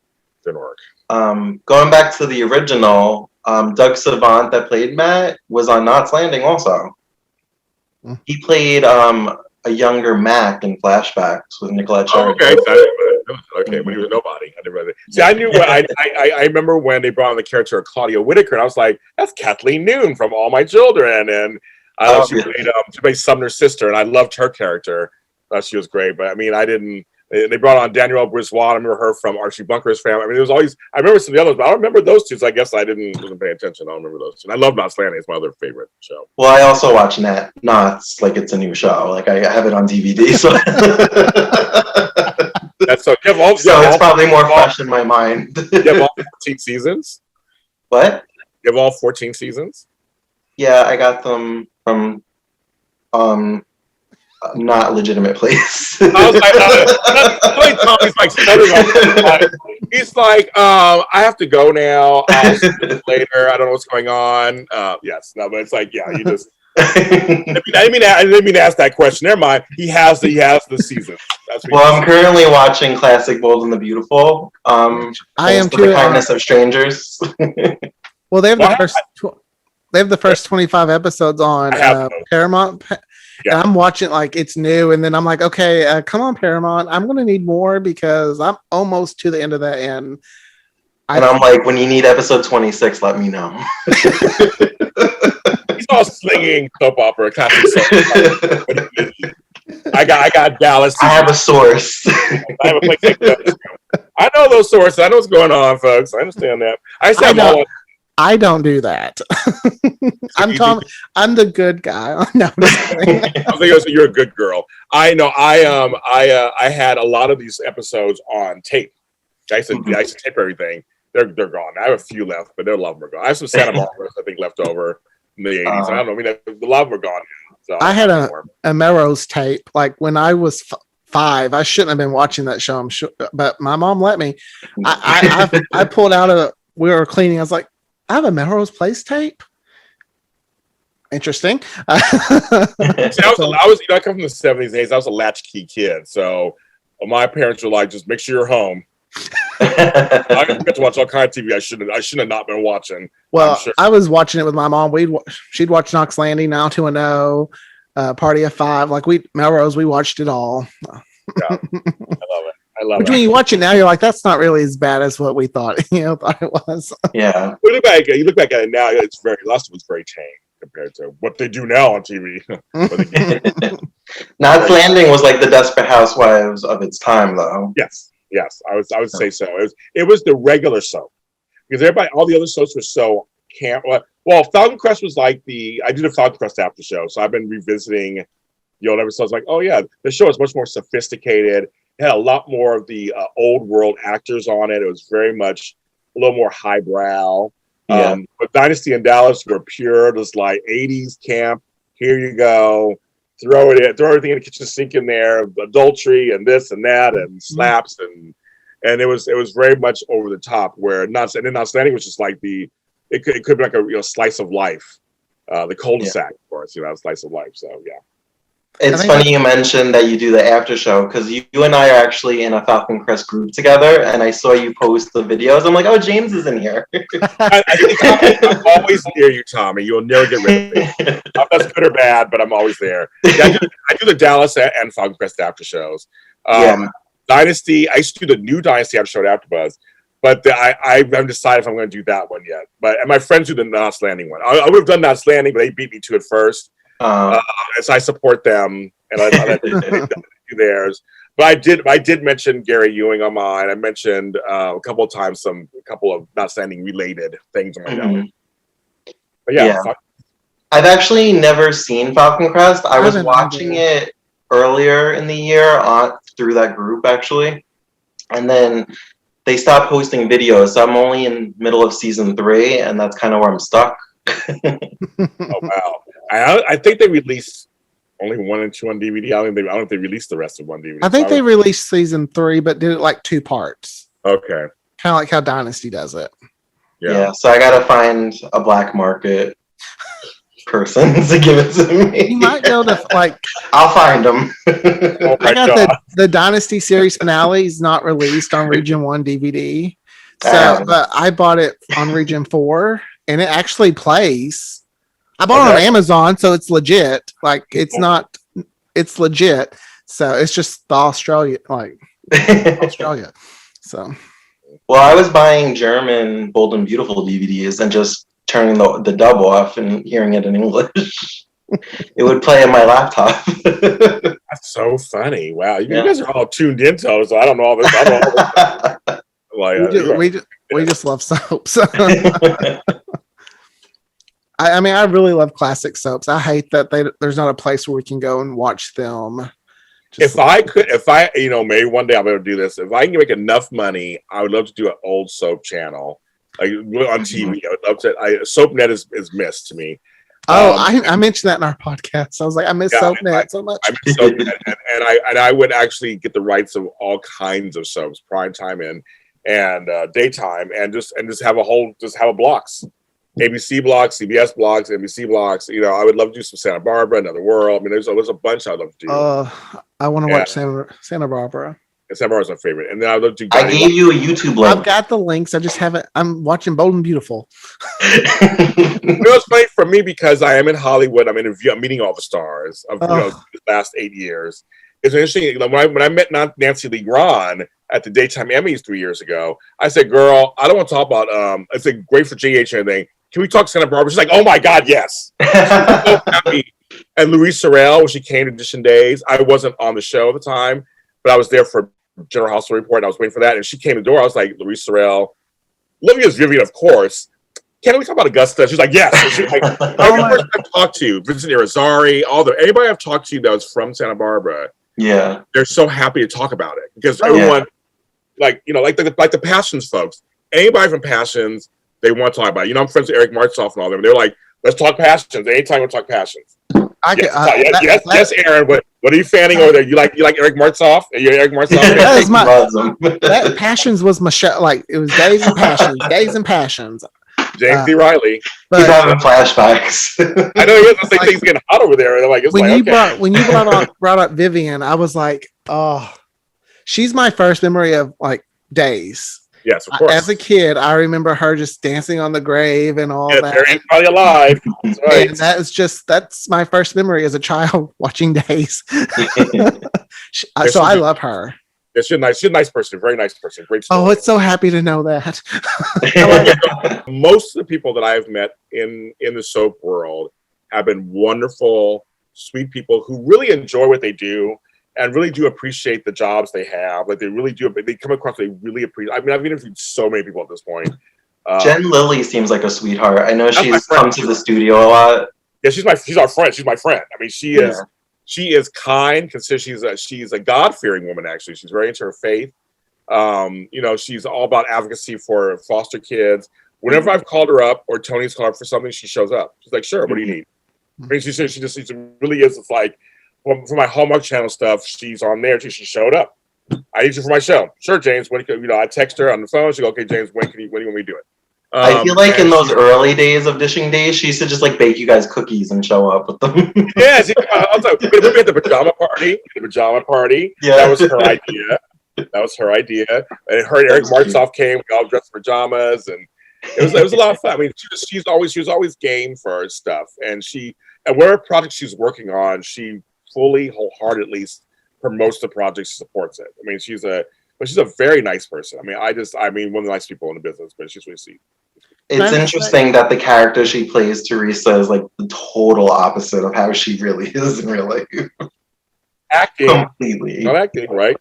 work. Going back to the original, Doug Savant that played Matt was on Knots Landing also. He played a a younger Mac in flashbacks with Nicolette Oh, Sheridan. okay. Okay, when he was nobody. I didn't really see. I knew. I remember when they brought on the character of Claudia Whitaker, and I was like, "That's Kathleen Noon from All My Children." And I know she played Sumner's sister, and I loved her character. I thought she was great. But I mean, I didn't. They brought on Danielle Brisbois. I remember her from Archie Bunker's family. I mean, there was always. I remember some of the others, but I don't remember those two. So I guess I wasn't paying attention. I don't remember those two. And I love Knots Landing. It's my other favorite show. Well, I also watch Knots like it's a new show. Like I have it on DVD, so That's so. It's probably more fresh in my mind. You have all 14 seasons. What? You have all 14 seasons. Yeah, I got them from not legitimate place. I was like, Tommy's like stuttering on. He's like, I have to go now. I'll see you later. I don't know what's going on. Yes, no, but it's like, yeah, you just. I didn't mean to ask that question. Never mind. He has the season. I'm currently watching classic Bold and the Beautiful. I am too. The Kindness of Strangers. Well, they have the first 25 episodes on Paramount. Yeah. And I'm watching like it's new, and then I'm like, okay, come on, Paramount. I'm gonna need more because I'm almost to the end of that. And I'm like, when you need episode 26, let me know. He's all slinging soap opera, classic soap opera. I got Dallas. I have a source. I have a place. I know those sources. I know what's going on, folks. I understand that. I don't do that. I'm the good guy. No, I think you're a good girl. I know. I had a lot of these episodes on tape. I used to tape everything. They're gone. I have a few left, but a lot of them are gone. I have some Santa Barbara, I think, left over in the 80s. I don't know. I mean, a lot of them are gone. So I had a Melrose tape. Like when I was 5, I shouldn't have been watching that show. I'm sure, but my mom let me. I pulled out we were cleaning. I was like, I have a Melrose Place tape. Interesting. I come from the 70s and 80s. I was a latchkey kid, so my parents were like, "Just make sure you're home." I get to watch all kinds of TV. I shouldn't have not been watching. Well, sure. I was watching it with my mom. She'd watch Knox Landing, Now 2-0, Party of 5. Like Melrose, we watched it all. Yeah, I love it. Which when you watch it now, you're like, that's not really as bad as what we thought. Thought it was. Yeah. You look back at it now. It's last was very tame compared to what they do now on TV. Knots Landing was like the Desperate Housewives of its time, though. Yes, I would say so. It was the regular soap because all the other soaps were so camp. Well, Falcon Crest was like I did a Falcon Crest after show, so I've been revisiting the old episodes. Like, oh yeah, the show is much more sophisticated. It had a lot more of the old world actors on it. It was very much a little more highbrow. Yeah. But Dynasty and Dallas were pure, just like 80s camp. Here you go. Throw everything in the kitchen sink in there, adultery and this and that and slaps and it was very much over the top. Where Knots Landing was just like it could be like a slice of life, the cul-de-sac, of course, a slice of life. So yeah. It's funny you mentioned that you do the after show because you and I are actually in a Falcon Crest group together, and I saw you post the videos. I'm like, oh, James is in here. I'm always near you, Tommy. You'll never get rid of me. That's good or bad, but I'm always there. Yeah, I do the Dallas and Falcon Crest after shows. Dynasty, I used to do the new Dynasty after show at AfterBuzz, but I haven't decided if I'm going to do that one yet. And my friends do the Knots Landing one. I would have done Knots Landing, but they beat me to it first. So I support them, and I do theirs. But I did mention Gary Ewing on mine. I mentioned a couple of times a couple of Knots Landing related things on my network. But yeah. I've actually never seen Falcon Crest. I was watching it earlier in the year through that group actually, and then they stopped posting videos. So I'm only in middle of season 3, and that's kind of where I'm stuck. Oh wow! I think they released only 1 and 2 on DVD. I don't think they released the rest of 1 DVD. I think they released season 3, but did it like 2 parts. Okay. Kind of like how Dynasty does it. Yeah. So I gotta find a black market person to give it to me. You might go to I'll find them. I got the Dynasty series finale is not released on Region 1 DVD. So, but I bought it on Region 4. And it actually plays. I bought it on Amazon, so it's legit. Like it's not it's legit. So it's just the Australia, like Australia. So. Well, I was buying German Bold and Beautiful DVDs and just turning the dub off and hearing it in English. It would play on my laptop. That's so funny. Wow, you guys are all tuned into it, so I don't know all this. I don't know all this. We just love soaps. I mean, I really love classic soaps. I hate that there's not a place where we can go and watch them. If I maybe one day I'll be able to do this. If I can make enough money, I would love to do an old soap channel, like on TV. I would love to. SoapNet is missed to me. I mentioned that in our podcast. I was like, I miss SoapNet so much. I miss SoapNet, and I would actually get the rights of all kinds of soaps, prime time and daytime, and just have a blocks. ABC blocks, CBS blocks, NBC blocks. You know, I would love to do some Santa Barbara, Another World. I mean, there's a bunch I'd love to do. I want to watch Santa Barbara. And Santa Barbara's my favorite. And then I'd love to do. I gave you a YouTube link. I've got the links. I just haven't. I'm watching Bold and Beautiful. It's funny for me because I am in Hollywood. I'm meeting all the stars of the last 8 years. It's interesting. When I met Nancy Lee Grahn at the Daytime Emmys 3 years ago, I said, "Girl, I don't want to talk about I said, great for GH and everything. Can we talk Santa Barbara?" She's like, "Oh my God, yes." So happy. And Louise Sorrell, when she came to Edition Days, I wasn't on the show at the time, but I was there for General Hospital Report. And I was waiting for that, and she came to the door. I was like, "Louise Sorrell, Olivia's Vivian, of course. Can we talk about Augusta?" She's like, "Yes." And she's like, every person I've talked to, Vincent Irizarry, anybody I've talked to that was from Santa Barbara, they're so happy to talk about it because everyone, like the Passions folks, anybody from Passions, they want to talk about it. You know, I'm friends with Eric Martzoff and all them. They're like, "Let's talk Passions. Anytime we talk Passions." Yes, Aaron. What are you fanning over there? You like Eric Martzoff? Are you Eric Martzoff? That Passions was my show. Like it was Days and Passions, Days and Passions. James D. Riley. He's having flashbacks. I know he has to say things getting hot over there. Like, when you brought up Vivian, I was like, oh, she's my first memory of like Days. Yes, of course. As a kid, I remember her just dancing on the grave and all that. They're probably alive. That's right. And that's my first memory as a child watching Days. So I love her. Yeah, she's a nice person, very nice person. Great story. Oh, it's so happy to know that. Most of the people that I've met in the soap world have been wonderful, sweet people who really enjoy what they do and really do appreciate the jobs they have. Like they really do. They come across, they really appreciate. I mean, I've interviewed so many people at this point. Jen Lilly seems like a sweetheart. I know she's come to the studio a lot. Yeah, she's our friend. She's my friend. I mean, she is. She is kind, considered. She's a God-fearing woman. Actually, she's very into her faith. She's all about advocacy for foster kids. Whenever I've called her up or Tony's called her for something, she shows up. She's like, "Sure, what do you need?" I mean, she really is. It's like for my Hallmark Channel stuff, she's on there too. She showed up. I need you for my show. Sure, James. When I text her on the phone. She go, "Okay, James. When do you want me to do it?" I feel like in those early days of Dishing Days, she used to just like bake you guys cookies and show up with them. Yeah, I was like, we had the pajama party. Yeah, that was her idea. And her and Eric Martzoff came. We all dressed in pajamas, and it was a lot of fun. I mean, she was always game for her stuff, and whatever project she's working on, she fully, wholeheartedly promotes the project. She supports it. I mean, she's a very nice person. I mean, one of the nice people in the business, but she's really sweet. It's interesting that the character she plays, Teresa, is like the total opposite of how she really is in real life. Acting. Completely. Not acting, right?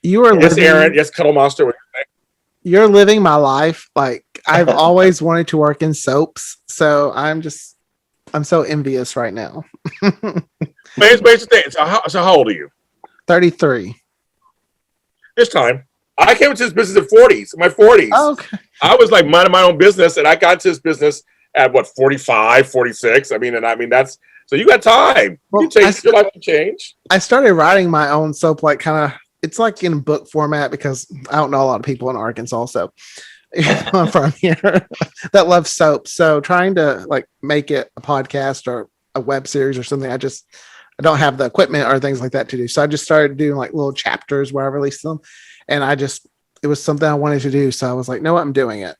Yes, Aaron. Yes, Cuddle Monster. You're living my life. Like I've always wanted to work in soaps, so I'm so envious right now. So how old are you? 33. This time. I came into this business in my 40s. Okay. I was like minding my own business, and I got into this business at 45, 46. I mean, that's so you got time. Well, your life can change. I started writing my own soap, like kind of, it's like in book format because I don't know a lot of people in Arkansas, so I'm from here that love soap. So trying to like make it a podcast or a web series or something, I don't have the equipment or things like that to do. So I just started doing like little chapters where I released them. And it was something I wanted to do. So I was like, no, I'm doing it.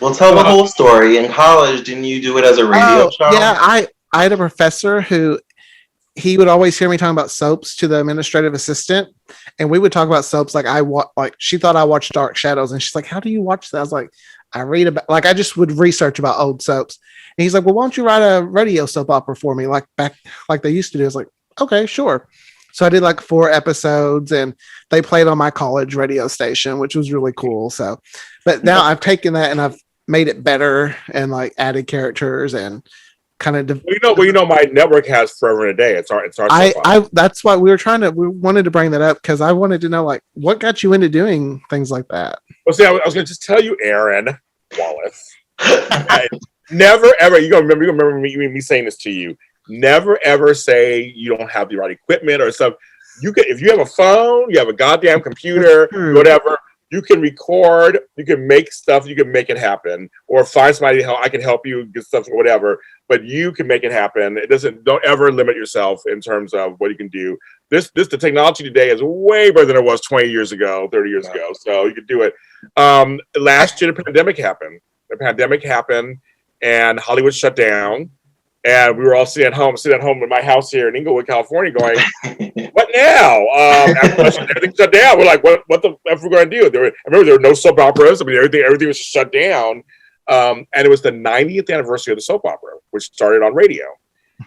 Well, tell the whole story. In college, didn't you do it as a radio show? Yeah, I had a professor who he would always hear me talking about soaps to the administrative assistant, and we would talk about soaps. Like she thought I watched Dark Shadows, and she's like, "How do you watch that?" I was like, "I read about." Like I just would research about old soaps, and he's like, "Well, why don't you write a radio soap opera for me, like back like they used to do?" I was like, "Okay, sure." So I did like 4 episodes, and they played on my college radio station, which was really cool. So, but now I've taken that and I've made it better and like added characters and kind of my network has Forever and a Day. It's our that's why we wanted to bring that up, because I wanted to know like what got you into doing things like that. Well, see, I was going to just tell you, Aaron Wallace, never ever, you remember me saying this to you, never ever say you don't have the right equipment or stuff. If you have a phone, you have a goddamn computer, whatever, you can record, you can make stuff, you can make it happen, or find somebody I can help you get stuff or whatever, but you can make it happen. Don't ever limit yourself in terms of what you can do. The technology today is way better than it was 20 years ago, 30 years ago. So you can do it. Last year, the pandemic happened. And Hollywood shut down. And we were all sitting at home in my house here in Inglewood, California, going, "What now?" Everything shut down. We're like, "What the F are we going to do?" I remember there were no soap operas. I mean, everything was just shut down. And it was the 90th anniversary of the soap opera, which started on radio.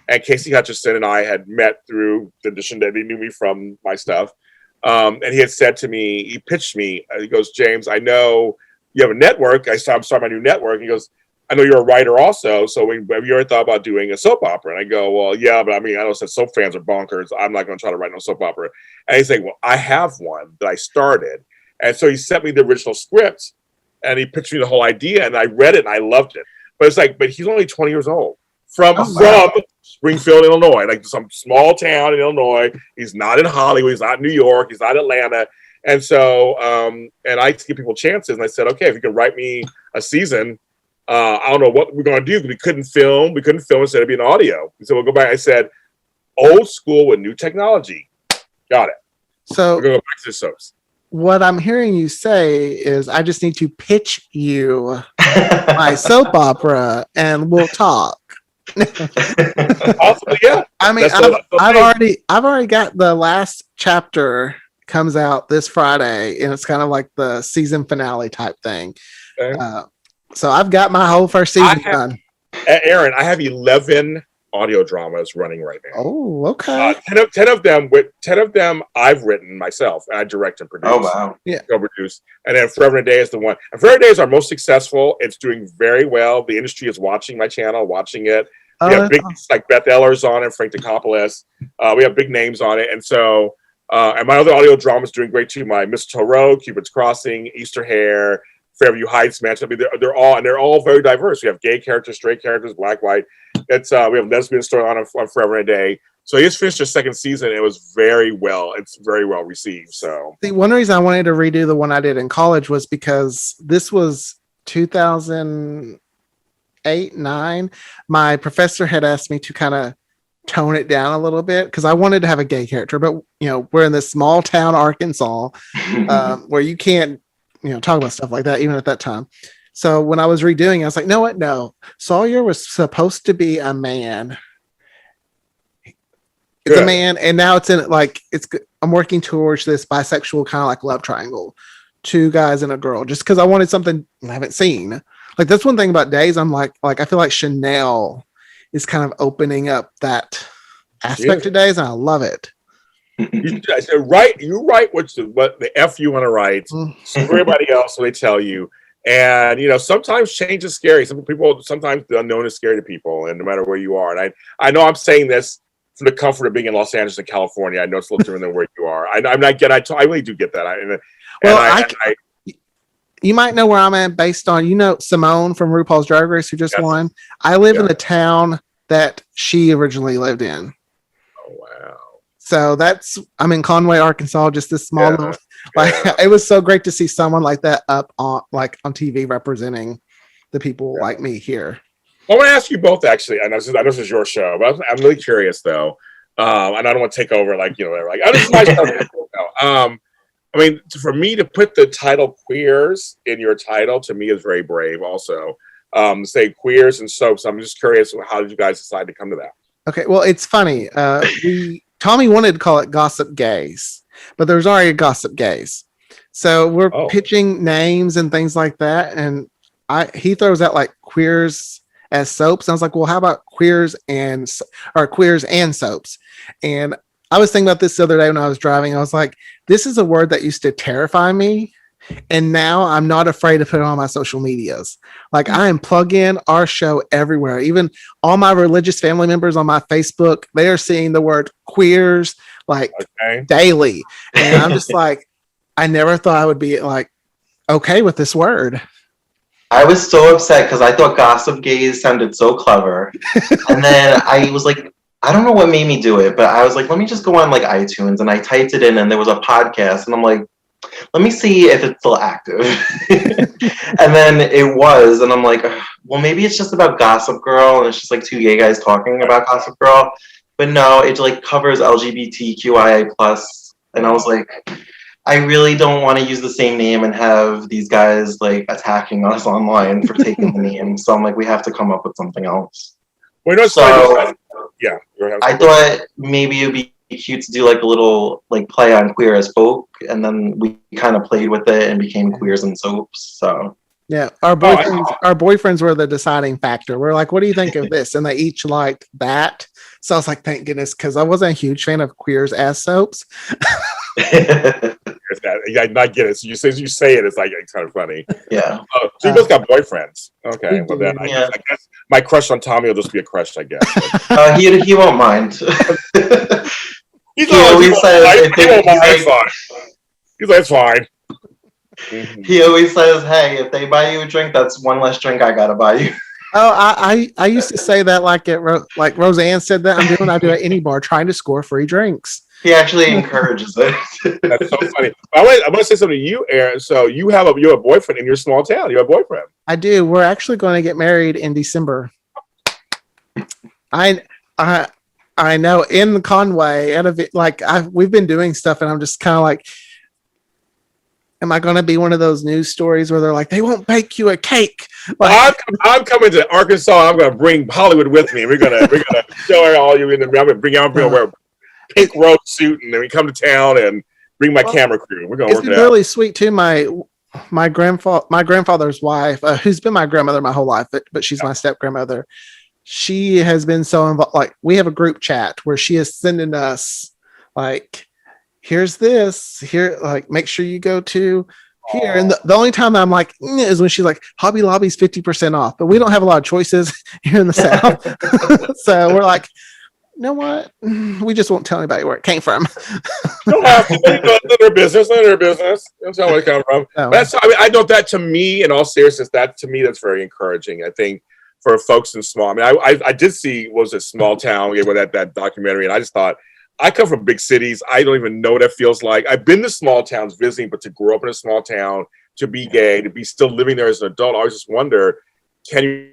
And Casey Hutchison and I had met through the addition that he knew me from my stuff. And he had said to me, he pitched me. He goes, "James, I know you have a network. I'm starting my new network." He goes, "I know you're a writer also, so have you ever thought about doing a soap opera?" And I go, "Well, yeah, but I mean, I know soap fans are bonkers. I'm not going to try to write no soap opera." And he's like, "Well, I have one that I started." And so he sent me the original script, and he pitched me the whole idea, and I read it, and I loved it. But he's only 20 years old from Springfield, Illinois, like some small town in Illinois. He's not in Hollywood. He's not in New York. He's not in Atlanta. And so, and I give people chances, and I said, "Okay, if you could write me a season." I don't know what we're going to do. We couldn't film instead of being audio. So we'll go back. I said, old school with new technology. Got it. So we're going to go back to the soaps. What I'm hearing you say is I just need to pitch you my soap opera and we'll talk. Possibly, yeah. I mean, I've already got the last chapter comes out this Friday, and it's kind of like the season finale type thing. Okay. So I've got my whole first season done. Aaron, I have 11 audio dramas running right now. Oh, okay. 10 of them I've written myself, and I direct and produce. Oh, wow. Yeah. Co-produce. And then Forever and a Day is the one. And Forever and a Day is our most successful. It's doing very well. The industry is watching my channel, watching it. We have big names like Beth Eller's on it, Frank DeCopoulos. We have big names on it. And so, and my other audio drama is doing great too. My Mistletoe Road, Cupid's Crossing, Easter Hair, Fairview Heights match. I mean, they're all very diverse. We have gay characters, straight characters, black, white. We have lesbian story on Forever and a Day. So he just finished his second season. It was very well. It's very well received. So the one reason I wanted to redo the one I did in college was because this was 2008-9. My professor had asked me to kind of tone it down a little bit because I wanted to have a gay character, but we're in this small town Arkansas where you can't talk about stuff like that even at that time. So when I was redoing, I was like, no, Sawyer was supposed to be a man. It's a man, and now it's in I'm working towards this bisexual kind of like love triangle, 2 guys and a girl, just because I wanted something I haven't seen. Like that's one thing about Days. I'm like I feel like Chanel is kind of opening up that aspect of Days, and I love it. You write what the F you want to write. So everybody else, so they tell you. And sometimes change is scary. Sometimes the unknown is scary to people, and no matter where you are. And I know I'm saying this from the comfort of being in Los Angeles and California. I know it's a little different than where you are. I really do get that. You might know where I'm at based on Simone from RuPaul's Drag Race who just won. I live in the town that she originally lived in. Oh wow. So I'm in Conway, Arkansas, just this small little, it was so great to see someone like that up on TV representing the people like me here. I want to ask you both, actually. I know this is your show, but I'm really curious though. And I don't want to take over this is my show. I mean, for me to put the title queers in your title, to me is very brave also. Say queers and soaps. I'm just curious, how did you guys decide to come to that? Okay, well, it's funny. Tommy wanted to call it Gossip Gays, but there's already Gossip Gays. So we're pitching names and things like that, and he throws out like queers as soaps. And I was like, well, how about queers and soaps? And I was thinking about this the other day when I was driving. I was like, this is a word that used to terrify me. And now I'm not afraid to put it on my social medias. Like I am plugging our show everywhere. Even all my religious family members on my Facebook, they are seeing the word queers like daily. And I'm just like, I never thought I would be like okay with this word. I was so upset because I thought Gossip Gays sounded so clever. And then I was like, I don't know what made me do it, but I was like, let me just go on like iTunes, and I typed it in and there was a podcast, and I'm like, let me see if it's still active. And then it was, and I'm like, well, maybe it's just about Gossip Girl, and it's just like two gay guys talking about Gossip Girl. But no, it like covers LGBTQIA+. And I was like, I really don't want to use the same name and have these guys like attacking us online for taking the name. So I'm like, we have to come up with something else. Well, you know, so yeah, I thought maybe it'd be cute to do like a little like play on queer as folk, and then we kind of played with it and became queers and soaps. So yeah, our boyfriends were the deciding factor. We're like, what do you think of this? And they each liked that. So I was like, thank goodness, because I wasn't a huge fan of queers as soaps. Yeah, I get it. So you say it, it's like it's kind of funny. Yeah. So you both got boyfriends. Okay. Well then I guess my crush on Tommy will just be a crush, I guess. He won't mind. He's always says he's like, it's fine. Mm-hmm. He always says, hey, if they buy you a drink, that's one less drink I gotta buy you. Oh, I used to say that like like Roseanne said that I do at any bar trying to score free drinks. He actually encourages it. That's so funny. I want to say something to you, Aaron. So you're a boyfriend in your small town. You have a boyfriend. I do. We're actually going to get married in December. I know in Conway, we've been doing stuff, and I'm just kind of like, am I going to be one of those news stories where they're like, they won't bake you a cake? Like, I'm coming to Arkansas. I'm going to bring Hollywood with me. We're gonna show her all you. I'm going to bring out wear pink robe suit, and then we come to town and bring my camera crew. We're going to work it out. It's really sweet too. My grandfather's wife, who's been my grandmother my whole life, but she's my step grandmother. She has been so involved. Like we have a group chat where she is sending us like, here's this here, like make sure you go to here. And the only time I'm like is when she's like, Hobby Lobby's 50% off, but we don't have a lot of choices here in the South. So we're like, you know what? We just won't tell anybody where it came from. Don't have to. It's their business. Their business. Don't tell where it come from. No. I know that to me, in all seriousness, that's very encouraging. I think for folks in small. I mean, I did see Small Town with that documentary, and I just thought, I come from big cities. I don't even know what that feels like. I've been to small towns visiting, but to grow up in a small town, to be gay, to be still living there as an adult, I always just wonder, can you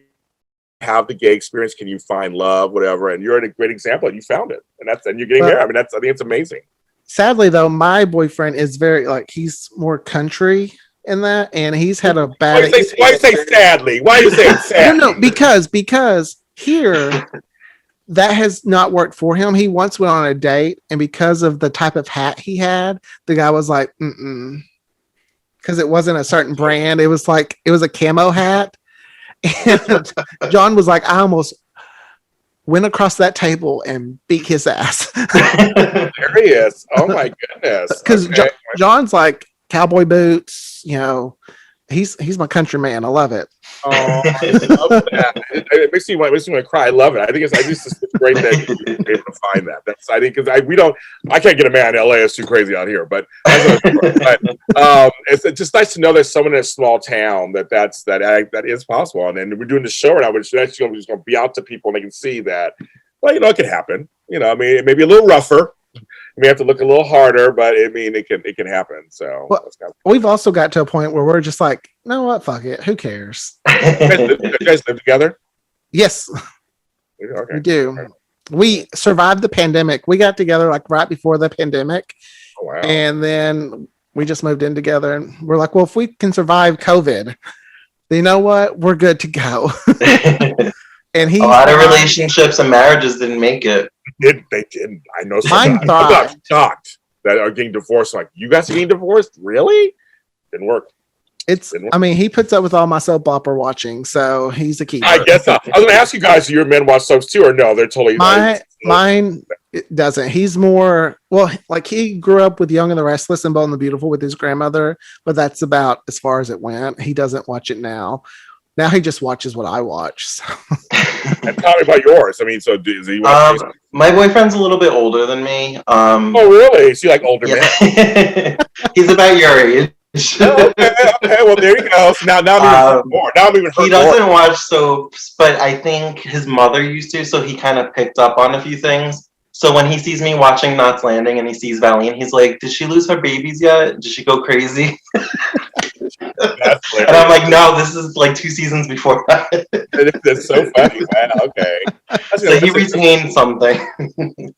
have the gay experience? Can you find love, whatever? And you're a great example. You found it, and you're getting there. I mean, I think it's amazing. Sadly, though, my boyfriend is very he's more country in that, and he's had a bad. Why you say sadly? Why you say sadly? No, because here that has not worked for him. He once went on a date, and because of the type of hat he had, the guy was like, because it wasn't a certain brand. It was a camo hat. And John was like, I almost went across that table and beat his ass. There he is. Oh my goodness. Because John's like cowboy boots, he's my country man. I love it. Oh, I love that. It makes me want to cry. I love it. I think it's great that you're able to find that. That's exciting because I can't get a man in LA. It's too crazy out here. But it's just nice to know there's someone in a small town that is possible. And then we're doing the show right now, which is going to be out to people, and they can see that. Well, it can happen. I mean, it may be a little rougher. You may have to look a little harder, but I mean, it can happen. So we've also got to a point where we're just like, you know what? Fuck it. Who cares? You guys live together? Yes, okay. We do. Okay. We survived the pandemic. We got together right before the pandemic. Oh, wow. And then we just moved in together, and we're like, well, if we can survive COVID, then you know what? We're good to go. And a lot of relationships and marriages didn't make it. They didn't. I know. Mine thought. I'm shocked that are getting divorced. Like, you guys are getting divorced? Really? Didn't work. I mean, he puts up with all my soap opera watching, so he's a keeper. I guess so. I was going to ask you guys, do your men watch soaps too, or no? They're totally mine doesn't. He's more like he grew up with Young and the Restless and Bold and the Beautiful with his grandmother, but that's about as far as it went. He doesn't watch it now. Now he just watches what I watch. So. And tell me about yours. I mean, so does he watch? My boyfriend's a little bit older than me. Oh, really? So you like older men? He's about your age. Okay. Well, there you go. So now I'm even more. Now I'm even. He doesn't watch soaps, but I think his mother used to, so he kind of picked up on a few things. So when he sees me watching Knots Landing and he sees Valiant, he's like, "Did she lose her babies yet? Did she go crazy?" And I'm like, "No, this is like 2 seasons before that." That's so funny, man. Okay. So he retained something.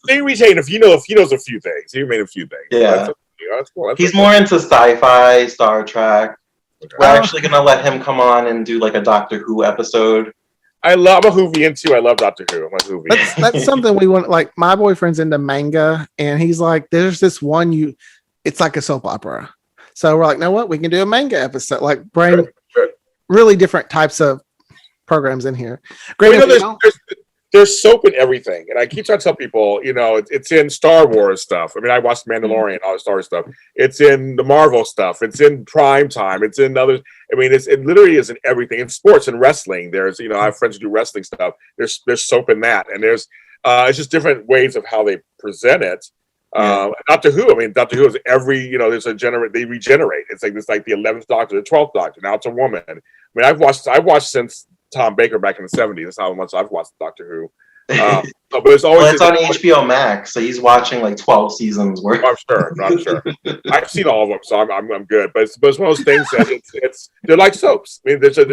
He retained he knows a few things. He made a few things. Yeah. That's cool. He's more into sci-fi, Star Trek. Okay. We're actually gonna let him come on and do like a Doctor Who episode. I'm a Whovian too. I love Doctor Who. I'm a Whovian. That's something we want. Like, my boyfriend's into manga, and he's like, "There's this one it's like a soap opera." So we're like, "No, what? We can do a manga episode." Like, bring really different types of programs in here. Great. There's soap in everything, and I keep trying to tell people, it's in Star Wars stuff. I mean, I watched Mandalorian, all the Star Wars stuff. It's in the Marvel stuff. It's in Prime Time. It's in others. I mean, it literally is in everything. In sports and wrestling, there's, I have friends who do wrestling stuff. There's soap in that, and there's it's just different ways of how they present it. Doctor Who. I mean, Doctor Who is there's they regenerate. It's like the 11th Doctor, the 12th Doctor. Now it's a woman. I mean, I've watched since Tom Baker back in the 70s. That's how much I've watched Doctor Who. But it's always it's on HBO Max, so he's watching like 12 seasons worth. I'm sure. I've seen all of them, so I'm good. But it's one of those things that they're like soaps. I mean, there's so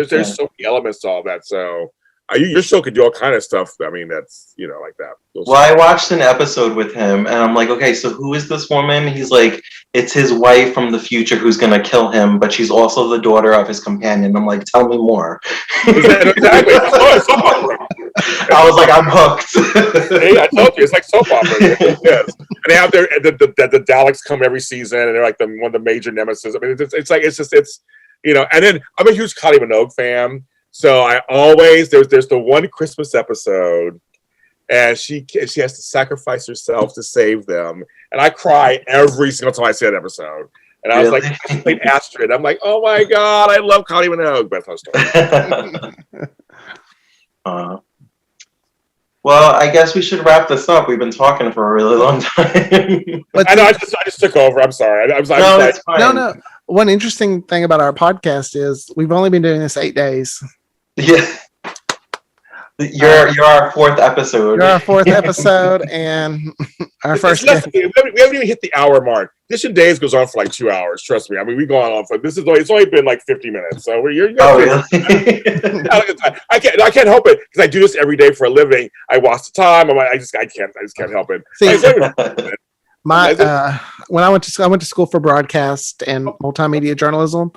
many elements to all that. So your show could do all kind of stuff. I mean, that's like that. Well, I watched an episode with him, and I'm like, okay, so who is this woman? He's like, it's his wife from the future who's gonna kill him, but she's also the daughter of his companion. I'm like, tell me more. Exactly. I was like, I'm hooked. Hey, I told you, it's like soap opera. Yes. And they have the Daleks come every season, and they're like one of the major nemesis. I mean, it's and then I'm a huge Kylie Minogue fan. So I always there's the one Christmas episode, and she has to sacrifice herself to save them, and I cry every single time I see that episode. And I was like, I played Astrid. I'm like, oh my god, I love Kylie Minogue. But that's well, I guess we should wrap this up. We've been talking for a really long time. I know. I just took over. I'm sorry. It's fine. No. One interesting thing about our podcast is we've only been doing this 8 days. Yeah. You're our 4th episode. You're our 4th episode, and our first. We haven't even hit the hour mark. Edition Days goes on for like 2 hours. Trust me. I mean, we've gone on for it's only been like 50 minutes. So you're really? I can't help it because I do this every day for a living. I watch the time. I just can't help it. See, when I went to school for broadcast and multimedia journalism.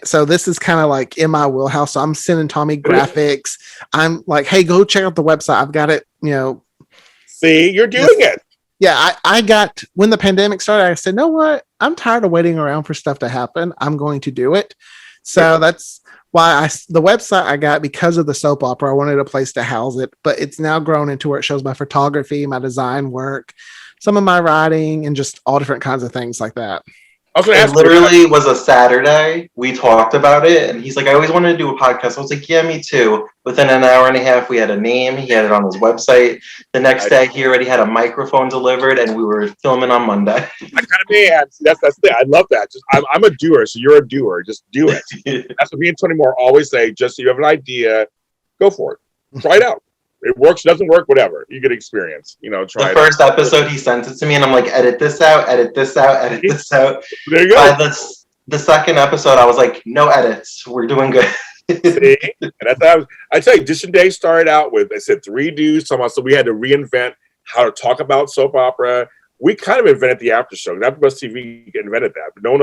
So this is kind of like in my wheelhouse. So I'm sending Tommy graphics. I'm like, hey, go check out the website. I've got it. See, you're doing it. Yeah, I got when the pandemic started. I said, know what? I'm tired of waiting around for stuff to happen. I'm going to do it. So that's why the website I got because of the soap opera. I wanted a place to house it, but it's now grown into where it shows my photography, my design work, some of my writing, and just all different kinds of things like that. It literally was a Saturday. We talked about it, and he's like, I always wanted to do a podcast. I was like, yeah, me too. Within an hour and a half, we had a name. He had it on his website. The next day, he already had a microphone delivered, and we were filming on Monday. I kind of man. That's the thing. I love that. I'm a doer, so you're a doer. Just do it. That's what me and Tony Moore always say. Just you have an idea, go for it. Try it out. It works, doesn't work, whatever. You get experience. Try the first episode, he sent it to me, and I'm like, edit this out, edit this out, edit this out. There you go. By the second episode, I was like, no edits. We're doing good. See? And I tell you, Edition Day started out with, I said, 3 dudes. So we had to reinvent how to talk about soap opera. We kind of invented the after show. AfterBuzz TV invented that. But no one,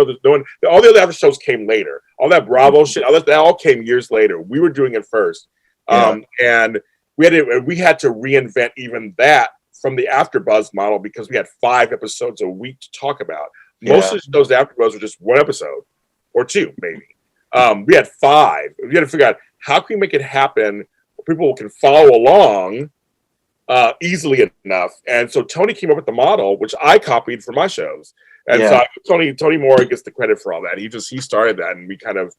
all the other after shows came later. All that Bravo shit, that all came years later. We were doing it first. And we had to reinvent even that from the AfterBuzz model because we had 5 episodes a week to talk about. Most of those AfterBuzz were just 1 episode or 2, maybe. We had 5. We had to figure out how can we make it happen where people can follow along easily enough. And so Tony came up with the model, which I copied for my shows. And so Tony Moore gets the credit for all that. He started that, and we kind of.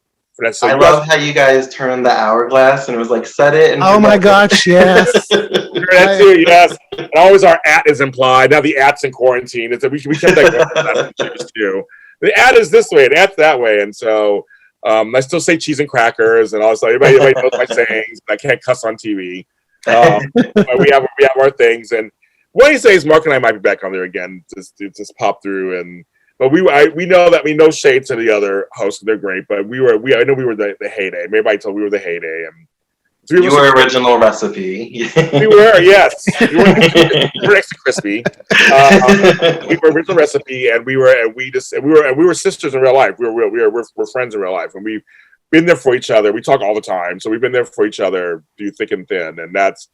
So I love how you guys turned the hourglass and it was like set it. And oh my gosh, yes. That too, yes. And always our at is implied. Now the at's in quarantine. It's we kept that going too. The at is this way, and at's that way, and so I still say cheese and crackers, and also everybody knows my sayings. I can't cuss on TV. But we have our things, and one of these days, Mark and I might be back on there again. Just pop through But we know that we know shade to the other hosts. They're great, but I know we were the heyday. Everybody told we were the heyday, and you were original recipe. We were, yes. We were extra crispy. We were original recipe, and we were sisters in real life. We're friends in real life, and we've been there for each other. We talk all the time, so we've been there for each other through thick and thin, and that's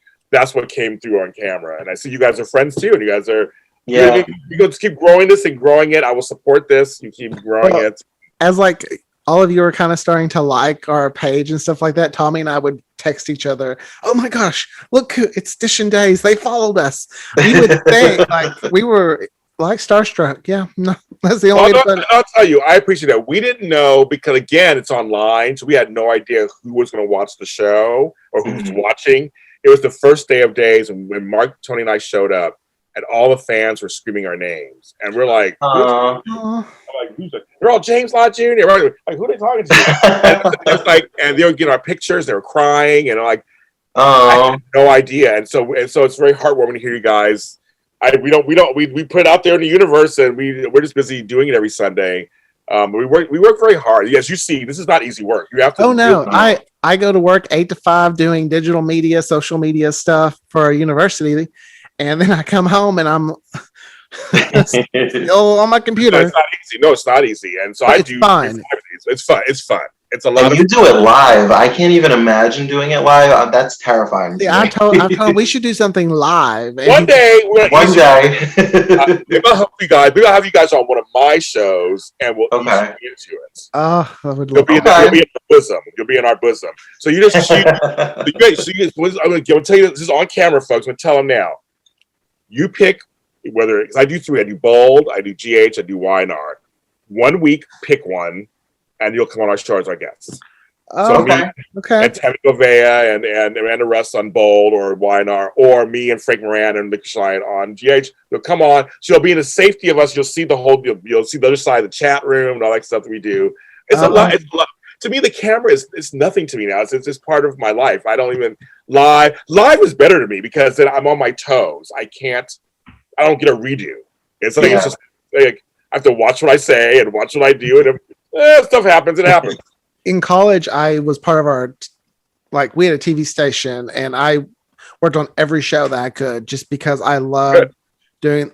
what came through on camera. And I see you guys are friends too, and you guys are. Yeah, you just keep growing this and growing it. I will support this. You keep growing it. As like all of you are kind of starting to like our page and stuff like that, Tommy and I would text each other. Oh my gosh, look, it's Dish and Days. They followed us. We would think like we were like starstruck. Yeah, no, that's the only. I'll tell you, I appreciate that. We didn't know because again, it's online, so we had no idea who was going to watch the show or who was watching. It was the first day of days, and when Mark, Tony, and I showed up. And all the fans were screaming our names, and we're like, "They're all James Lott Jr." We're like, who are they talking to? and they were getting our pictures. They were crying, and I had no idea. And so it's very heartwarming to hear you guys. We put it out there in the universe, and we're just busy doing it every Sunday. We work very hard. As you see, this is not easy work. You have to. Oh no, I go to work 8 to 5 doing digital media, social media stuff for a university. And then I come home and I'm still on my computer. No, it's not easy. And so it's fun. It's fun. It's a lot. And you do it live. I can't even imagine doing it live. That's terrifying. Yeah, I told we should do something live. One day. Maybe I'll help you guys. Maybe I'll have you guys on one of my shows, and we'll ease you into it. Oh, I would love. You'll be in our bosom. You'll be in our bosom. So you just. I'm going to tell you this is on camera, folks. I'm going to tell them now. You pick whether, because I do 3. I do Bold, I do GH, I do YNR. 1 week, pick one, and you'll come on our show as our guests. Oh, so me and Tammy Govea and Amanda Russ on Bold or YNR, or me and Frank Moran and Nick Schlein on GH. You'll come on. So you'll be in the safety of us. You'll see you'll see the other side of the chat room and all that stuff that we do. It's a lot. It's a lot. To me, the camera is nothing to me now. It's just part of my life. I don't even live. Live is better to me because then I'm on my toes. I don't get a redo. It's like it's just like I have to watch what I say and watch what I do, and stuff happens. It happens. In college, I was part of our we had a TV station, and I worked on every show that I could just because I loved doing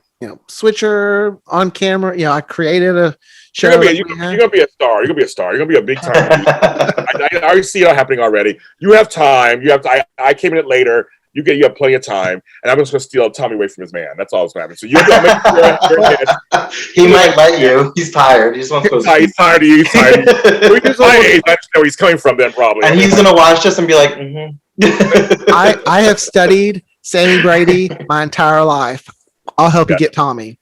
switcher on camera. I created a show. You're gonna be a star. You're gonna be a star. You're gonna be a big time. I already see it happening already. You have time. I came in later. You have plenty of time, and I'm just gonna steal Tommy away from his man. That's all that's gonna happen. So he might let you. He's tired. He just wants to go. He's tired of you. He's tired. I understand where he's coming from. Then probably. And he's gonna watch this and be like, I have studied Sammy Brady my entire life. I'll help you get Tommy.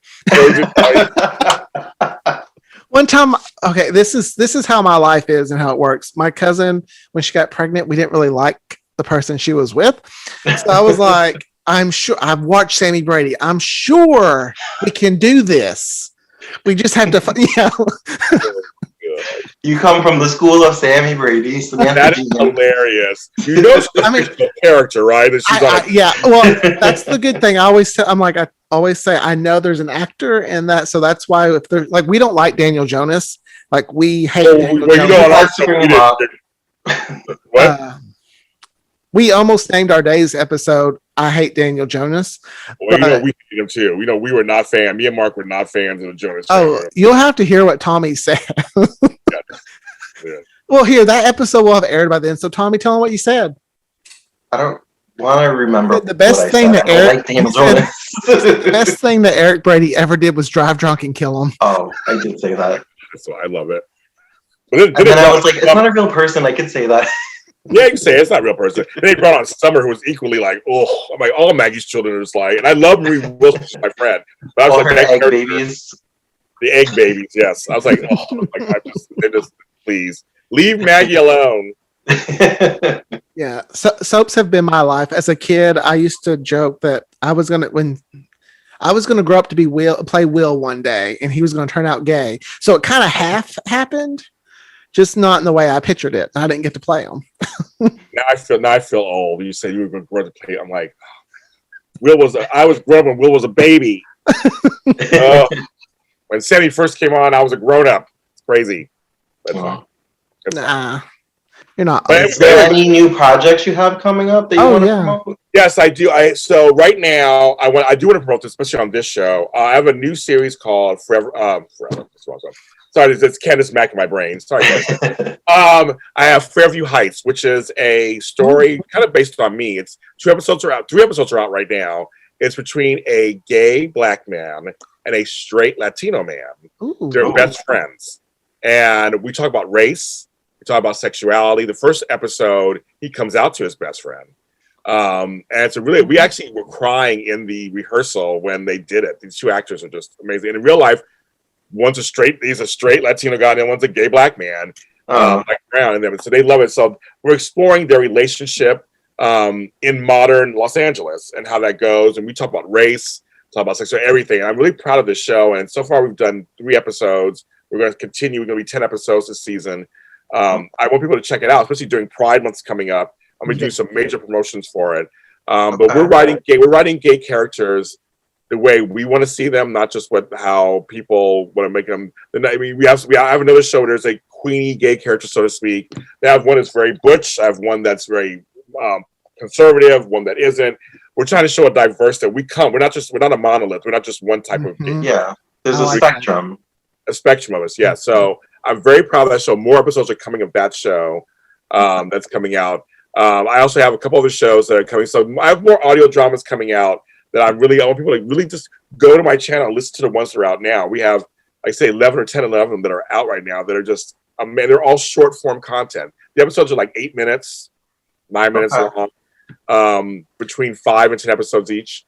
One time, okay, this is how my life is and how it works. My cousin, when she got pregnant, we didn't really like the person she was with. So I was like, I'm sure I've watched Sammy Brady. I'm sure we can do this. We just have to, You come from the school of Sammy Brady. That is hilarious. You know, she's a character, right? Well, that's the good thing. I always say I know there's an actor in that, so that's why if there's we don't like Daniel Jonas, we hate. Daniel Jonas. What? We almost named our day's episode "I Hate Daniel Jonas." Well, we hate him too. We were not fans. Me and Mark were not fans of the Jonas. You'll have to hear what Tommy said. Yeah. Well, here, that episode will have aired by then. So, Tommy, tell him what you said. I don't want to remember The best thing that Eric, the best thing that Eric Brady ever did was drive drunk and kill him. Oh, I did say that. So I love it. And then I was like, it's not a real person. I could say that. Yeah, you can say it. It's not a real person. And they brought on Summer, who was equally like, oh, I'm like, all Maggie's children are just like, and I love Marie Wilson, she's my friend. But I was all like, her egg babies. The egg babies, yes. I was like, oh, they just please leave Maggie alone. Yeah, soaps have been my life. As a kid, I used to joke that I was gonna grow up to be play Will one day, and he was gonna turn out gay. So it kind of half happened, just not in the way I pictured it. I didn't get to play him. Now I feel old. You said you were going to grow up to play. I'm like, I was grown up when Will was a baby. When Sammy first came on, I was a grown up. It's crazy. But, nah, you're not. Is there any new projects you have coming up that you want to promote? Yes, I do. So right now, I do want to promote this, especially on this show. I have a new series called Forever. Sorry, it's Candace Mack in my brain. Sorry, guys. I have Fairview Heights, which is a story kind of based on me. It's 3 episodes are out right now. It's between a gay black man and a straight Latino man. Ooh. They're best friends. And we talk about race. We talk about sexuality. The first episode, he comes out to his best friend. And it's we actually were crying in the rehearsal when they did it. These two actors are just amazing. And in real life, he's a straight Latino guy, and one's a gay black man. Around them. So they love it. So we're exploring their relationship in modern Los Angeles and how that goes. And we talk about race, talk about sex, everything. And I'm really proud of this show. And so far we've done 3 episodes. We're going to continue. We're going to be 10 episodes this season. I want people to check it out, especially during Pride Month's coming up. I'm going to do some major promotions for it. But we're writing gay characters the way we want to see them, not just how people want to make them. I mean, I have another show where there's a queenie gay character, so to speak. They have one that's very butch. I have one that's very conservative, one that isn't. We're trying to show a diverse that we're not a monolith. We're not just one type of gay. Yeah, there's a spectrum. A spectrum of us, yeah. So I'm very proud of that show. More episodes are coming of that show that's coming out. I also have a couple other shows that are coming. So I have more audio dramas coming out that I want people to really just go to my channel and listen to the ones that are out now. We have, like I say, 11 or 10 of them that are out right now that are just, they're all short form content. The episodes are like 8 minutes, 9 minutes long, between 5 and 10 episodes each.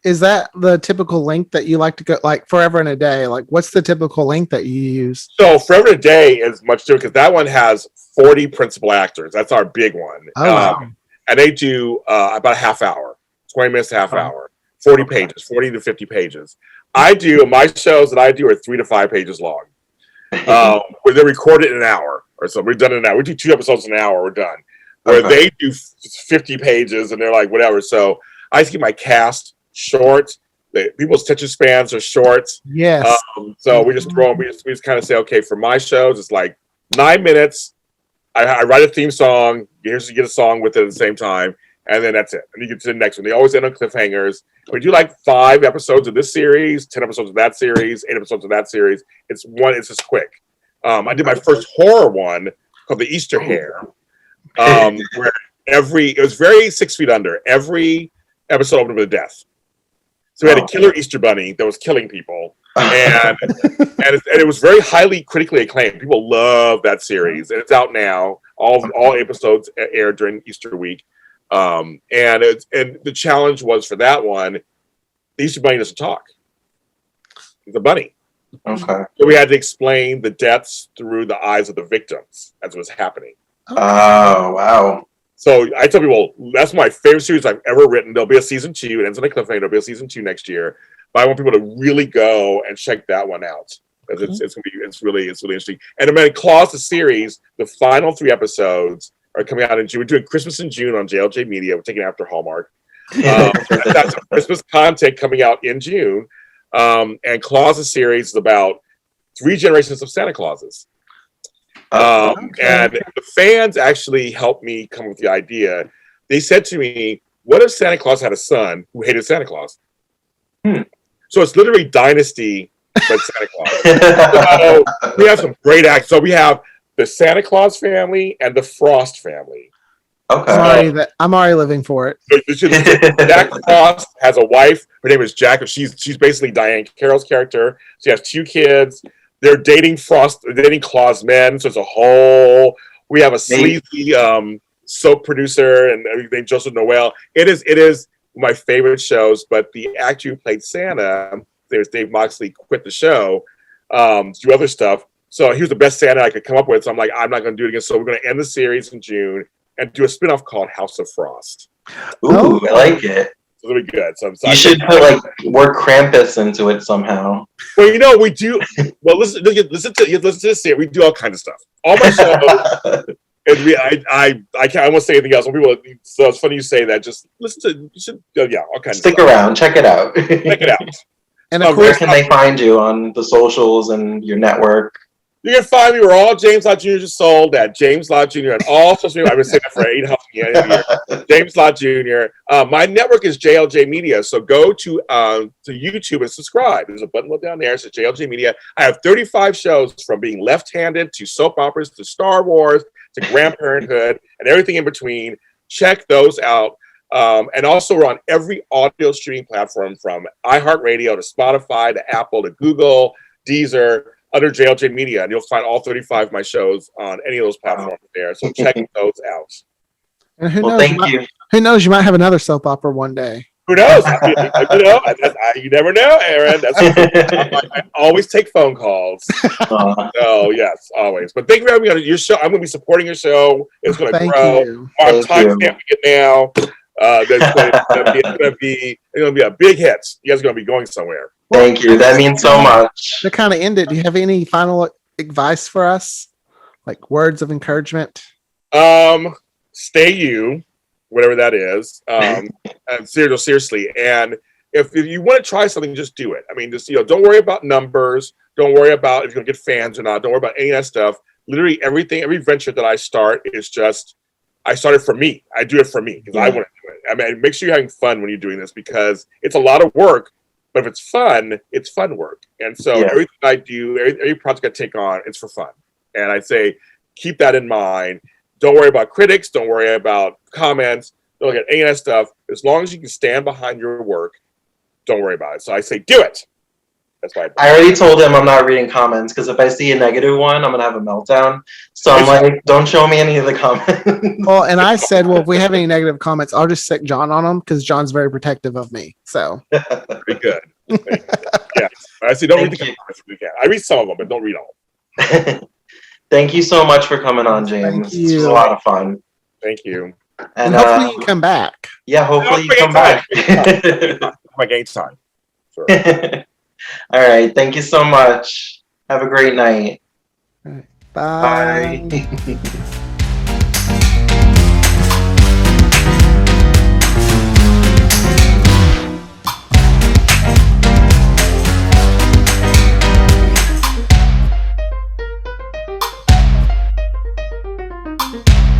Is that the typical length that you like to go, like Forever and a Day? Like, what's the typical length that you use? So Forever and a Day is much different because that one has 40 principal actors. That's our big one. Oh, wow. And they do about a half hour, 20 minutes to half hour, 40 pages, 40 to 50 pages. My shows that I do are 3 to 5 pages long. Where they record it in an hour or so. We've done it now. We do 2 episodes in an hour. We're done. Where they do 50 pages and they're like, whatever. So I just keep my cast short. People's attention spans are short. Yes. So we just throw them. We just kind of say, okay, for my shows, it's like 9 minutes. I write a theme song. You get a song with it at the same time, and then that's it. And you get to the next one. They always end on cliffhangers. We do like 5 episodes of this series, 10 episodes of that series, 8 episodes of that series. It's just quick. I did my first horror one called The Easter Hare, where it was very 6 feet under. Every episode opened with a death. So we had a killer Easter bunny that was killing people, and it was very highly critically acclaimed. People love that series, and it's out now. All episodes aired during Easter week, and the challenge was for that one, the Easter bunny doesn't talk. It's a bunny. Okay. So we had to explain the deaths through the eyes of the victims as it was happening. Oh, wow. So I tell people, that's my favorite series I've ever written. There'll be a season 2. It ends on a cliffhanger. There'll be a season 2 next year. But I want people to really go and check that one out. Because it's really interesting. And then Claws, the series, the final 3 episodes are coming out in June. We're doing Christmas in June on JLJ Media. We're taking after Hallmark. That's Christmas content coming out in June. And Claus, the series, is about 3 generations of Santa Clauses. And the fans actually helped me come up with the idea. They said to me, what if Santa Claus had a son who hated Santa Claus? So it's literally Dynasty, but Santa Claus. So we have some great actors. So we have the Santa Claus family and the Frost family. Okay. I'm already living for it. Jack Frost has a wife. Her name is Jack. She's basically Diane Carroll's character. She has 2 kids. They're dating Claw's men. So it's a whole. We have a sleazy soap producer and everything. Joseph Noel. It is my favorite shows. But the actor who played Santa, there's Dave Moxley, quit the show to do other stuff. So he was the best Santa I could come up with. So I'm like, I'm not going to do it again. So we're going to end the series in June and do a spinoff called House of Frost. Ooh, I like it. So it'll be good. So you should put work Krampus into it somehow. Well, we do. Well, listen to this. We do all kinds of stuff. All my shows. And I won't say anything else. When people, so it's funny you say that. Just listen to. You should. Yeah, all kinds. Stick around. Check it out. Check it out. And where can they find you on the socials and your network? You can find me. We're all James Lott Jr. just sold at James Lott Jr. and all social media. I've been saying that for 8 years. James Lott Jr. My network is JLJ Media. So go to YouTube and subscribe. There's a button down there. It says JLJ Media. I have 35 shows from being left-handed to soap operas to Star Wars to Grand Parenthood and everything in between. Check those out. And also we're on every audio streaming platform from iHeartRadio to Spotify to Apple to Google, Deezer, under JLJ Media, and you'll find all 35 of my shows on any of those platforms there. So check those out. And who knows? You might have another soap opera one day. Who knows? You never know, Aaron. I always take phone calls. So yes, always. But thank you for having me on your show. I'm going to be supporting your show. It's going to grow. Our timestamp we get now. It's going to be a big hit. You guys are going to be going somewhere. Thank you. That means so much. To kind of end it, do you have any final advice for us? Like words of encouragement? Stay you, whatever that is. And seriously. And if you want to try something, just do it. I mean, just don't worry about numbers. Don't worry about if you're going to get fans or not. Don't worry about any of that stuff. Literally every venture that I start is just, I started for me. I do it for me because I want to do it. I mean, make sure you're having fun when you're doing this because it's a lot of work. But if it's fun work. And so everything I do, every project I take on, it's for fun. And I say, keep that in mind. Don't worry about critics. Don't worry about comments. Don't look at any of that stuff. As long as you can stand behind your work, don't worry about it. So I say, do it. That's why I already told him I'm not reading comments because if I see a negative one, I'm going to have a meltdown. So I'm like, don't show me any of the comments. Well, and I said, well, if we have any negative comments, I'll just stick John on them because John's very protective of me. So pretty good. Yeah. I see. Don't read the comments if you can. I read some of them, but don't read all. Thank you so much for coming on, James. This was a lot of fun. Thank you. And hopefully you come back. Yeah, hopefully you come back. My game time. Sure. All right. Thank you so much. Have a great night. All right. Bye. Bye.